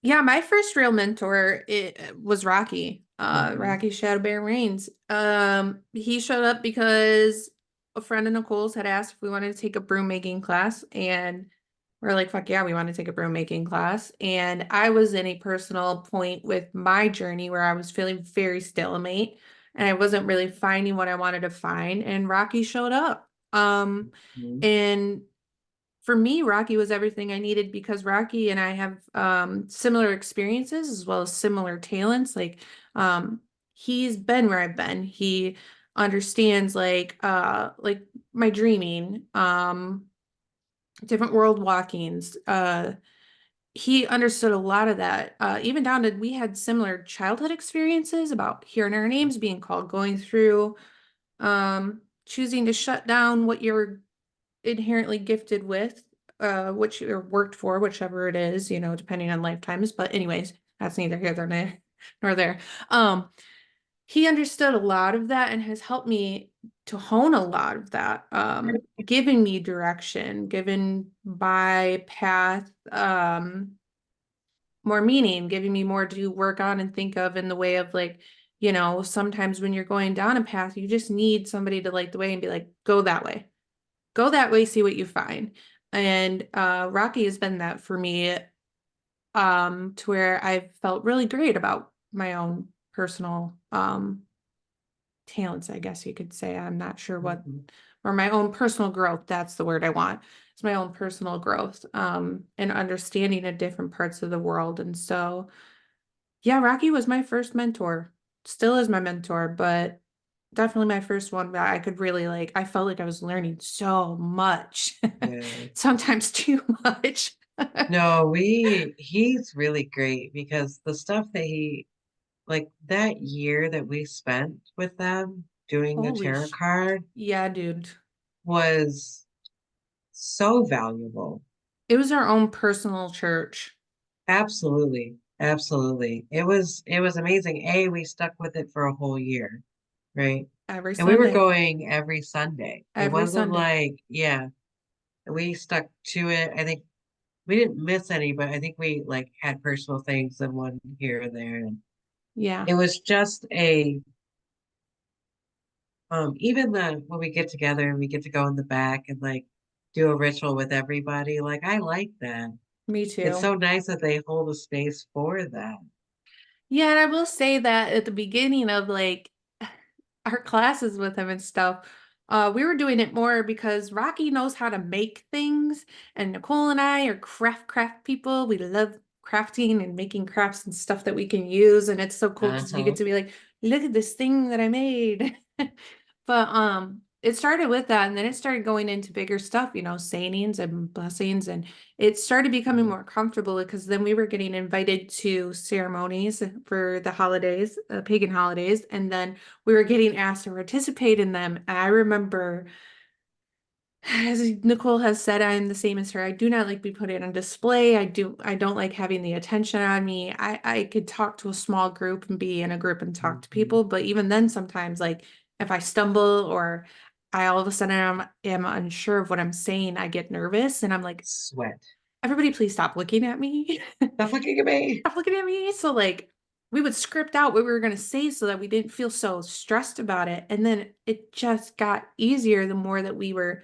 yeah, my first real mentor it was Rocky. hmm Rocky Shadow Bear Reigns. He showed up because a friend of Nicole's had asked if we wanted to take a broom making class, and we're like, fuck yeah, we want to take a broom making class. And I was in a personal point with my journey where I was feeling very stalemate and I wasn't really finding what I wanted to find, and Rocky showed up. And for me, Rocky was everything I needed because Rocky and I have similar experiences as well as similar talents. Um, he's been where I've been. He understands like my dreaming, different world walkings. He understood a lot of that, even down to we had similar childhood experiences about hearing our names being called, going through choosing to shut down what you're inherently gifted with, which you're worked for, whichever it is, you know, depending on lifetimes. But anyways, that's neither here nor there, nor there. Um, he understood a lot of that and has helped me to hone a lot of that, giving me direction, giving my path, more meaning, giving me more to work on and think of in the way of like, you know, sometimes when you're going down a path, you just need somebody to light the way and be like, go that way, see what you find. And Rocky has been that for me, to where I've felt really great about my own personal talents, I guess you could say. I'm not sure what, hmm or my own personal growth, that's the word I want. It's my own personal growth, and understanding of different parts of the world. And so, yeah, Rocky was my first mentor. still is my mentor, but definitely my first one that I could really like, I felt like I was learning so much, Yeah. sometimes too much. No, he's really great because the stuff that like that year that we spent with them doing the Holy tarot card yeah, dude. was so valuable. It was our own personal church Absolutely. Absolutely. It was amazing. We stuck with it for a whole year, right? every And we were Sunday, going every Sunday. It every wasn't Sunday. like, yeah, we stuck to it. I think we didn't miss any, but I think we like had personal things and one here and there. And Yeah, it was just a even the when we get together and we get to go in the back and like do a ritual with everybody, like I like that. me It's too. so nice that they hold a space for that. Yeah, and I will say that at the beginning of like our classes with him and stuff, we were doing it more because Rocky knows how to make things, and Nicole and I are craft people. We love crafting and making crafts and stuff that we can use, and it's so cool because you get Uh-huh. to be like, look at this thing that I made. But it started with that, and then it started going into bigger stuff, sayings and blessings, and it started becoming Mhm. more comfortable because then we were getting invited to ceremonies for the holidays, pagan holidays, and then we were getting asked to participate in them. And I remember, as Nicole has said, I am the same as her. I do not like be put on display. I don't like having the attention on me. I could talk to a small group and be in a group and talk to Mhm. people, but even then sometimes like if I stumble or I all of a sudden am unsure of what I'm saying, I get nervous and I'm like, Sweat. everybody please stop looking at me. Stop looking at me. Stop looking at me. So like we would script out what we were going to say so that we didn't feel so stressed about it. And then it just got easier the more that we were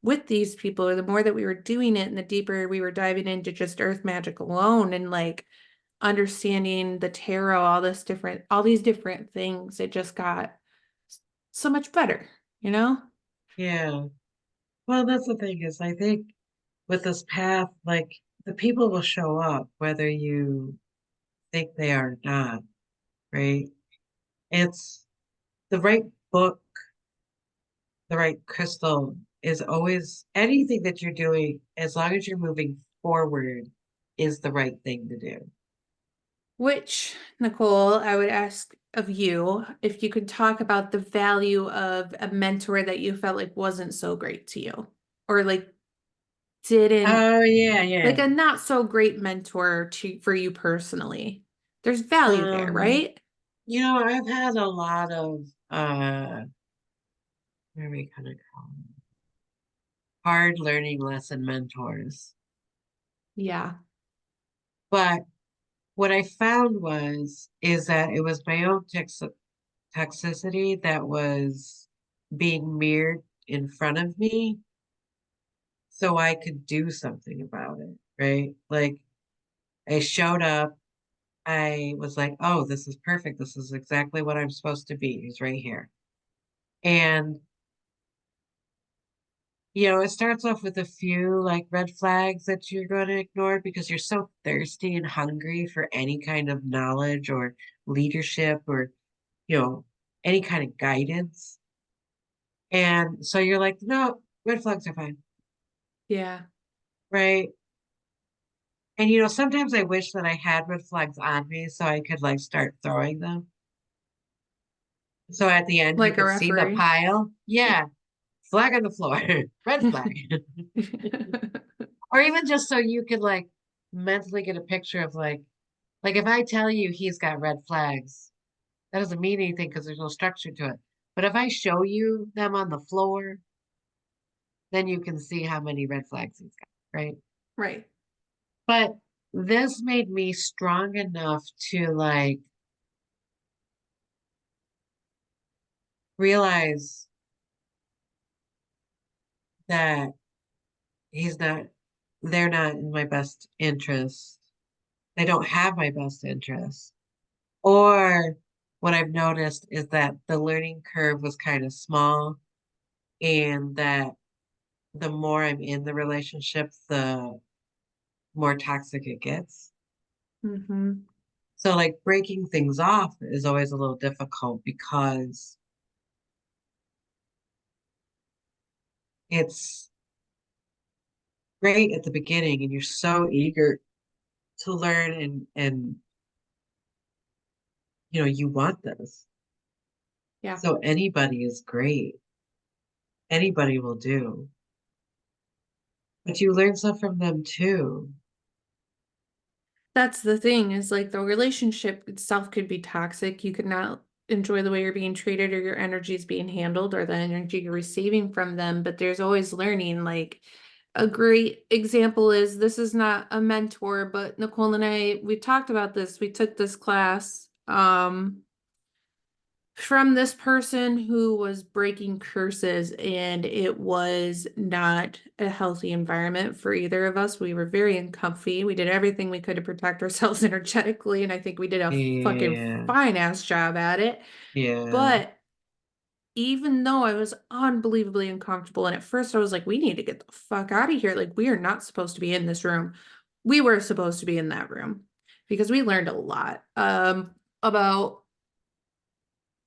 with these people, or the more that we were doing it, and the deeper we were diving into just earth magic alone and like understanding the tarot, all these different things. It just got so much better, you know? Yeah. Well, that's the thing is I think with this path, like the people will show up whether you think they are or not, right? It's the right book, the right crystal is always anything that you're doing, as long as you're moving forward, is the right thing to do. Which, Nicole, I would ask of you if you could talk about the value of a mentor that you felt like wasn't so great to you, or like didn't, Oh yeah, yeah. like a not so great mentor to for you personally. There's value there, Um, right? I've had a lot of what do we kind of call them? Hard learning lesson mentors. Yeah. But what I found is that it was my own toxicity that was being mirrored in front of me so I could do something about it, right? Like I showed up, I was like, oh, this is perfect. This is exactly what I'm supposed to be. He's right here. And it starts off with a few like red flags that you're going to ignore because you're so thirsty and hungry for any kind of knowledge or leadership or, you know, any kind of guidance. And so you're like, no, red flags are fine, Yeah. right? And sometimes I wish that I had red flags on me so I could like start throwing them. So at the end you Like a could see the referee. pile. Yeah, flag on the floor, red flag. Or even just so you could like mentally get a picture of like if I tell you he's got red flags, that doesn't mean anything because there's no structure to it. But if I show you them on the floor, then you can see how many red flags he's got, right? Right. But this made me strong enough to like realize that he's not, they're not in my best interest. They don't have my best interest. Or what I've noticed is that the learning curve was kind of small and that the more I'm in the relationship, the more toxic it gets. Mm-hmm. So like breaking things off is always a little difficult because it's great at the beginning and you're so eager to learn and you want this. Yeah. So anybody is great. Anybody will do. But you learn stuff from them too. That's the thing is like the relationship itself could be toxic. You could not enjoy the way you're being treated or your energy is being handled or the energy you're receiving from them, but there's always learning. Like a great example is this is not a mentor, but Nicole and I, we talked about this. We took this class from this person who was breaking curses, and it was not a healthy environment for either of us. We were very uncomfy. We did everything we could to protect ourselves energetically, and I think we did a fucking Yeah. fine ass job at it. Yeah. But even though I was unbelievably uncomfortable, and at first I was like, we need to get the fuck out of here. Like, we are not supposed to be in this room. We were supposed to be in that room because we learned a lot about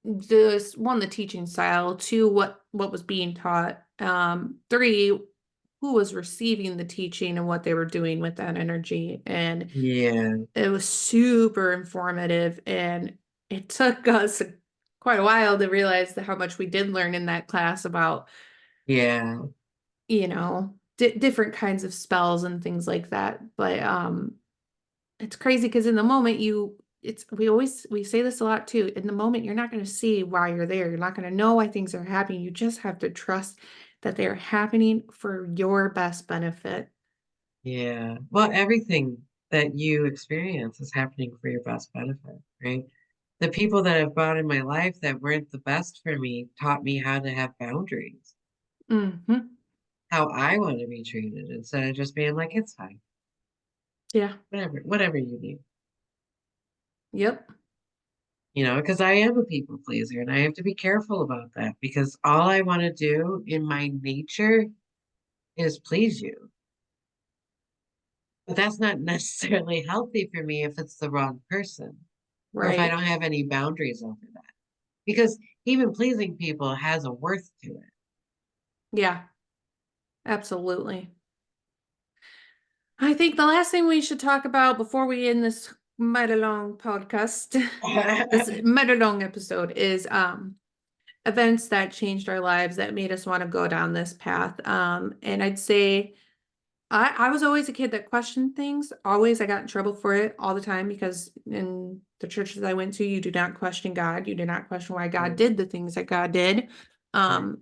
this one, the teaching style, two, what was being taught, three, who was receiving the teaching and what they were doing with that energy. And Yeah. it was super informative, and it took us quite a while to realize how much we did learn in that class about, Yeah. different kinds of spells and things like that. But it's crazy because in the moment we say this a lot too. In the moment, you're not going to see why you're there. You're not going to know why things are happening. You just have to trust that they're happening for your best benefit. Yeah. Well, everything that you experience is happening for your best benefit, right? The people that I've brought in my life that weren't the best for me taught me how to have boundaries, Hmm. how I want to be treated instead of just being like, it's fine, Yeah. whatever you need. Yep. Because I am a people pleaser and I have to be careful about that because all I want to do in my nature is please you. But that's not necessarily healthy for me if it's the wrong person or if I Right. don't have any boundaries over that. Because even pleasing people has a worth to Yeah. Absolutely. I think the last thing we should talk about before we end this mighty long podcast, this it. mighty long episode, is events that changed our lives that made us want to go down this path. And I'd say I was always a kid that questioned things. Always, I got in trouble for it all the time because in the churches I went to, you do not question God. You do not question why God Right, did the things that God did. right.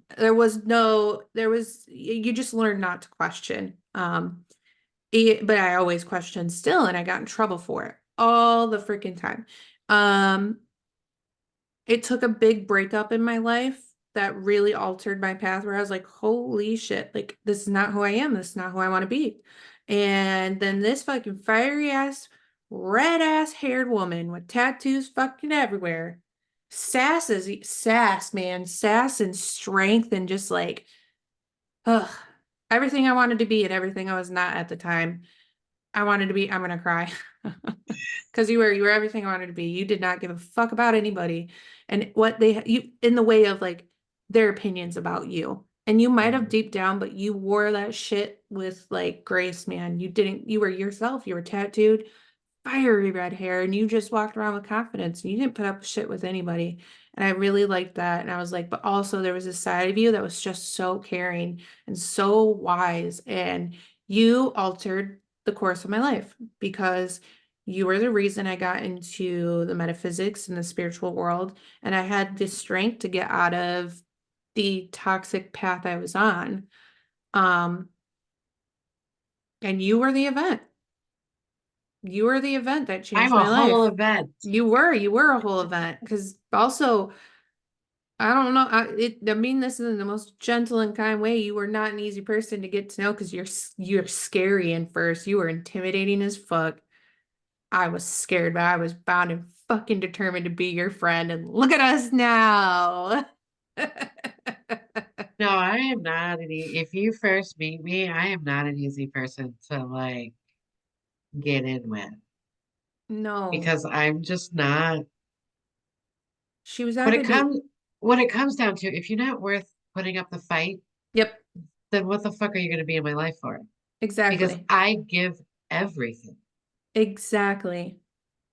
You just learn not to question. But I always questioned still, and I got in trouble for it all the freaking time. Um, it took a big breakup in my life that really altered my path where I was like, holy shit, like this is not who I am. This is not who I want to be. And then this fucking fiery ass, red ass haired woman with tattoos fucking everywhere. Sass, man, sass and strength and just like, ugh, everything I wanted to be and everything I was not at the time. I wanted to be, I'm gonna cry. Because you were everything I wanted to be. You did not give a fuck about anybody and what you in the way of like their opinions about you. And you might have Yeah, deep down, but you wore that shit with like grace, man. You were yourself. You were tattooed, fiery red hair, and you just walked around with confidence and you didn't put up shit with anybody. And I really liked that. And I was like, but also there was a side of you that was just so caring and so wise. And you altered the course of my life because you were the reason I got into the metaphysics and the spiritual world. And I had the strength to get out of the toxic path I was on. Um, and you were the event. You were the event that I'm changed a my whole life. event. You were a whole event. Because also, I don't know, I mean this in the most gentle and kind way. You were not an easy person to get to know because you're scary in first. You were intimidating as fuck. I was scared, but I was bound and fucking determined to be your friend. And look at us now. No, I am not if you first meet me, I am not an easy person to like get in with. No. because I'm just not She was when at it the date. comes when it comes down to if you're not worth putting up the fight, Yep, then what the fuck are you going to be in my life for? Because exactly. I give everything. Exactly.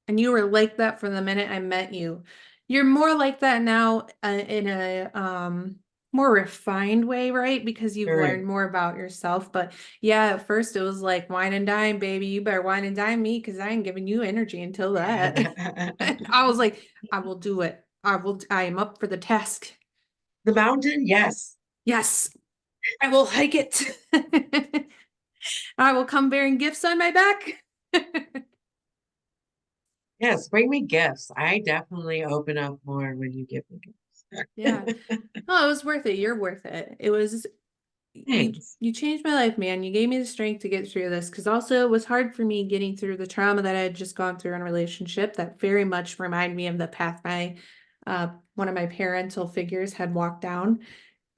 And you were like that from the minute I met you. You're more like that now in a more refined way, right? Because you've learned Correct. more about yourself. But yeah, at first it was like wine and dine, baby. You better wine and dine me because I ain't giving you energy until that. I was like, I will do it. I am up for the task. The mountain, yes. Yes, I will hike it. I will come bearing gifts on my back. Yes, bring me gifts. I definitely open up more when you give me Yeah. gifts. Oh, it was worth it. You're worth it. It was Thanks. you changed my life, man. You gave me the strength to get through this because also it was hard for me getting through the trauma that I had just gone through in a relationship that very much reminded me of the path my one of my parental figures had walked down.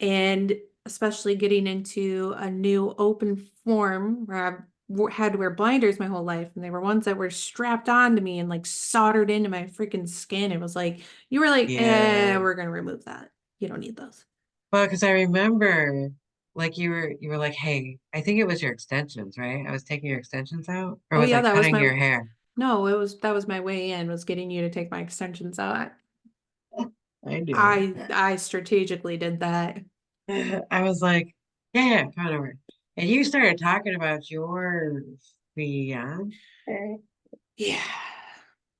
And especially getting into a new open form where had to wear blinders my whole life, and they were ones that were strapped onto me and like soldered into my freaking skin. It was like you were like, Yeah. we're gonna remove that. You don't need those. Well, because I remember like you were like, hey, I think it was your extensions, right? I was taking your extensions out, or Oh was yeah, I that was cutting my your hair? no, it was that was my way in was getting you to take my extensions out. I knew I strategically did that. it. I was like, yeah, yeah, come on over. And you started talking about your fiance. Yeah.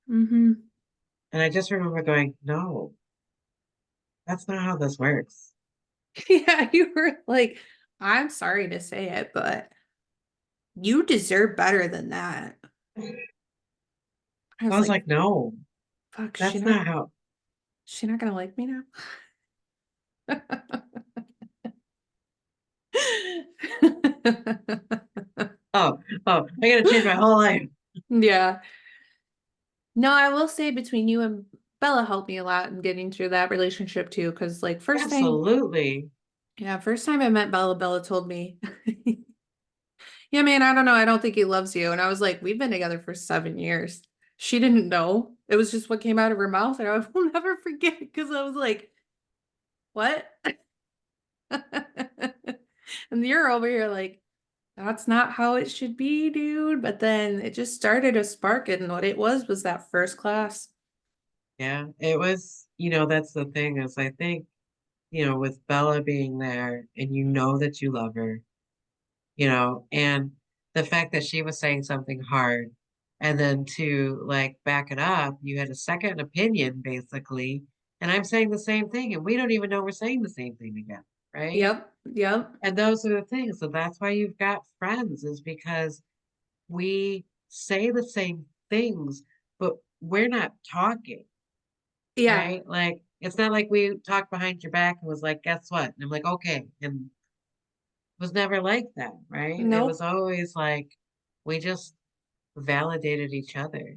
Mm-hmm. And I just remember going, no, that's not how this works. Yeah, you were like, I'm sorry to say it, but you deserve better than that. I I was was like, like, no, fuck, that's not how. she not gonna like me now? Oh, oh, I gotta change my whole life. Yeah. No, I will say between you and Bella helped me a lot in getting through that relationship too. Cause like first time, Absolutely. yeah, first time I met Bella, Bella told me, yeah, man, I don't know. I don't think he loves you. And I was like, we've been together for 7 years. She didn't know. It was just what came out of her mouth. And I will never forget it because I was like, what? And you're over here like, that's not how it should be, dude. But then it just started a spark, and what it was that first class. Yeah, it was, that's the thing is I think, with Bella being there and you know that you love her, and the fact that she was saying something hard and then to like back it up, you had a second opinion basically, and I'm saying the same thing and we don't even know we're saying the same thing again, right? Yep, yep. And those are the things. So that's why you've got friends, is because we say the same things, but we're not talking, Yeah. right? Like it's not like we talked behind your back and was like, guess what? And I'm like, okay. And it was never like that, right? It was Nope. always like we just validated each other.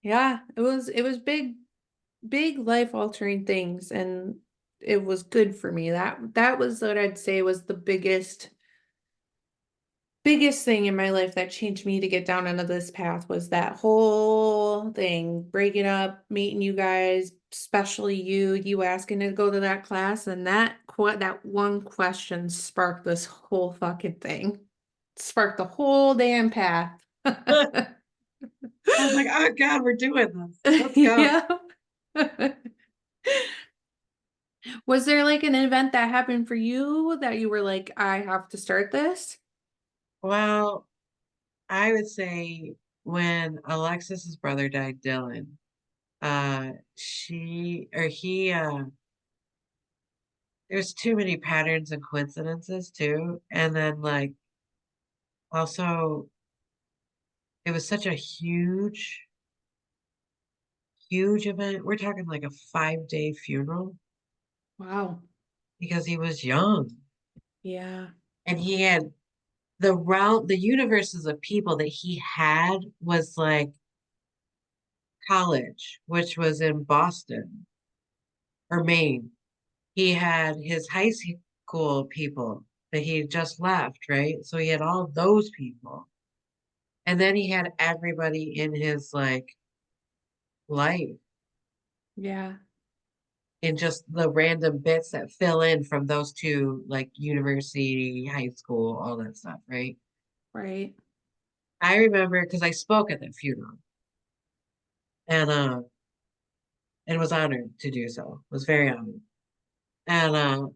Yeah. It was big life altering things, and it was good for me. That was what I'd say was the biggest thing in my life that changed me to get down into this path was that whole thing, breaking up, meeting you guys, especially you asking to go to that class, and that one question sparked this whole fucking thing. Sparked the whole damn path. I was like, oh God, we're doing this. Let's go. Yeah. Was there like an event that happened for you that you were like, I have to start this? Well, I would say when Alexis's brother died, Dylan, she or he there's too many patterns and coincidences too. And then like also it was such a huge, huge event. We're talking like a 5-day funeral Wow. because he was young Yeah. and he had the universes of people that he had was like college, which was in Boston or Maine. He had his high school people that he had just left, right? So he had all those people. And then he had everybody in his like life Yeah. and just the random bits that fill in from those two, like university, high school, all that stuff, right? Right. I remember because I spoke at that funeral and and was honored to do so. Was very honored. And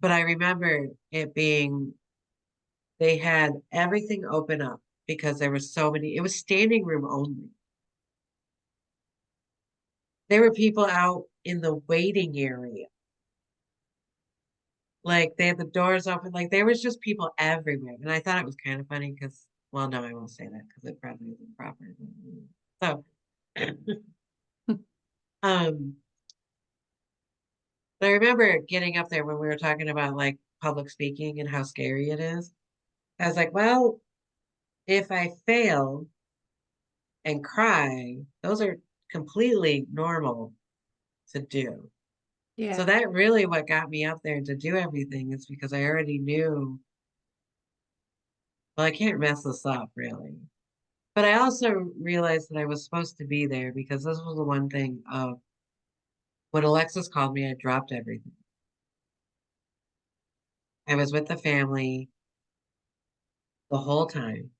but I remember it being they had everything open up because there was so many, it was standing room only. There were people out in the waiting area. Like they had the doors open, like there was just people everywhere. And I thought it was kind of funny because, well, no, I won't say that because it probably isn't proper. So, um, but I remember getting up there when we were talking about like public speaking and how scary it is. I was like, well, if I fail and cry, those are completely normal to do. So Yeah. that really what got me up there to do everything is because I already knew, well, I can't mess this up really. But I also realized that I was supposed to be there because this was the one thing of when Alexis called me, I dropped everything. I was with the family the whole time.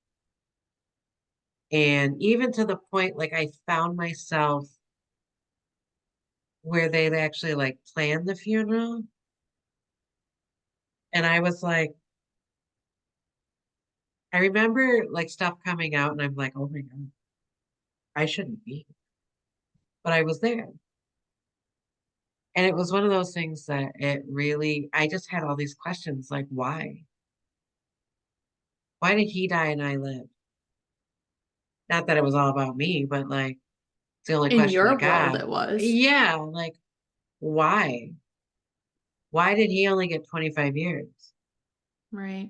And even to the point, like I found myself where they'd actually like planned the funeral. And I was like, I remember like stuff coming out and I'm like, oh my God, I shouldn't be. But I was there. And it was one of those things that it really, I just had all these questions like, why? Why did he die and I live? Not that it was all about me, but like, it's the only In question I your world, got. it was. Yeah, like, why? Why did he only get 25 years? Right.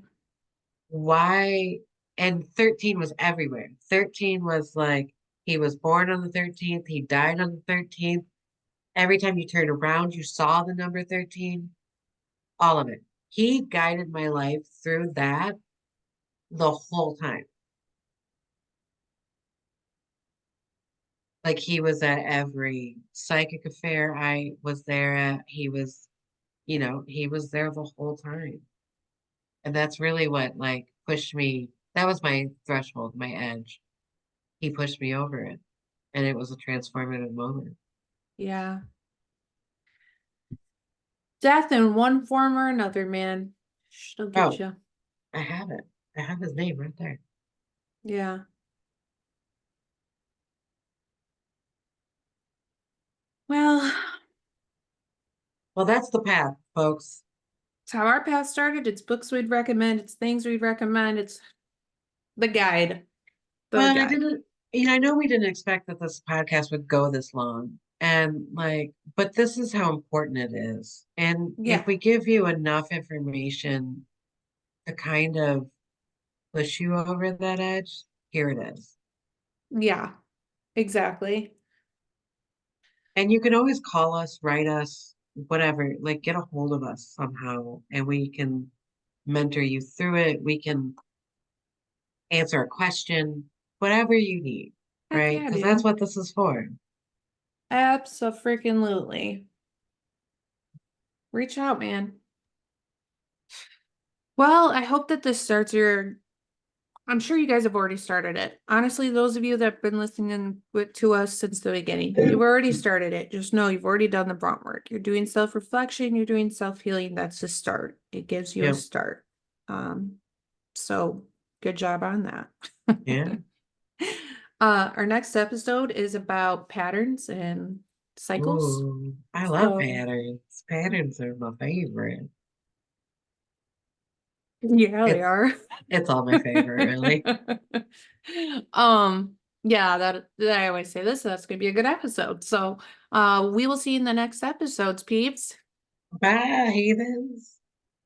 Why? And 13 was everywhere. 13 was like, he was born on the 13th, he died on the 13th. Every time you turned around, you saw the number 13, all of it. He guided my life through that the whole time. Like he was at every psychic affair I was there at. He was, he was there the whole time. And that's really what like pushed me. That was my threshold, my edge. He pushed me over it. And it was a transformative moment. Yeah. Death in one form or another, man. She'll get Oh, you. I have it. I have his name right there. Yeah. Well, Well, that's the path, folks. it's how our path started. It's books we'd recommend. It's things we'd recommend. It's the guide. The Well, and I guide. didn't, I know we didn't expect that this podcast would go this long. And like, but this is how important it is. And if Yeah. we give you enough information to kind of push you over that edge, here it is. Yeah. Exactly. And you can always call us, write us, whatever, like get a hold of us somehow, and we can mentor you through it. We can answer a question, whatever you need, Heck right? yeah, Because that's dude. what this is for. Abso-freaking-lutely. Reach out, man. Well, I hope that this starts your. I'm sure you guys have already started it. Honestly, those of you that have been listening to us since the beginning, you've already started it. Just know you've already done the brunt work. You're doing self-reflection, you're doing self-healing. That's a start. It gives you a Yep. start. Um, so good job on that. Yeah. Our next episode is about patterns and cycles. Ooh, I love So patterns. Patterns are my favorite. yeah, they It's are. it's all my favorite, really. Yeah, that I always say this, so that's gonna be a good episode. So we will see you in the next episodes, peeps. Bye, heathens.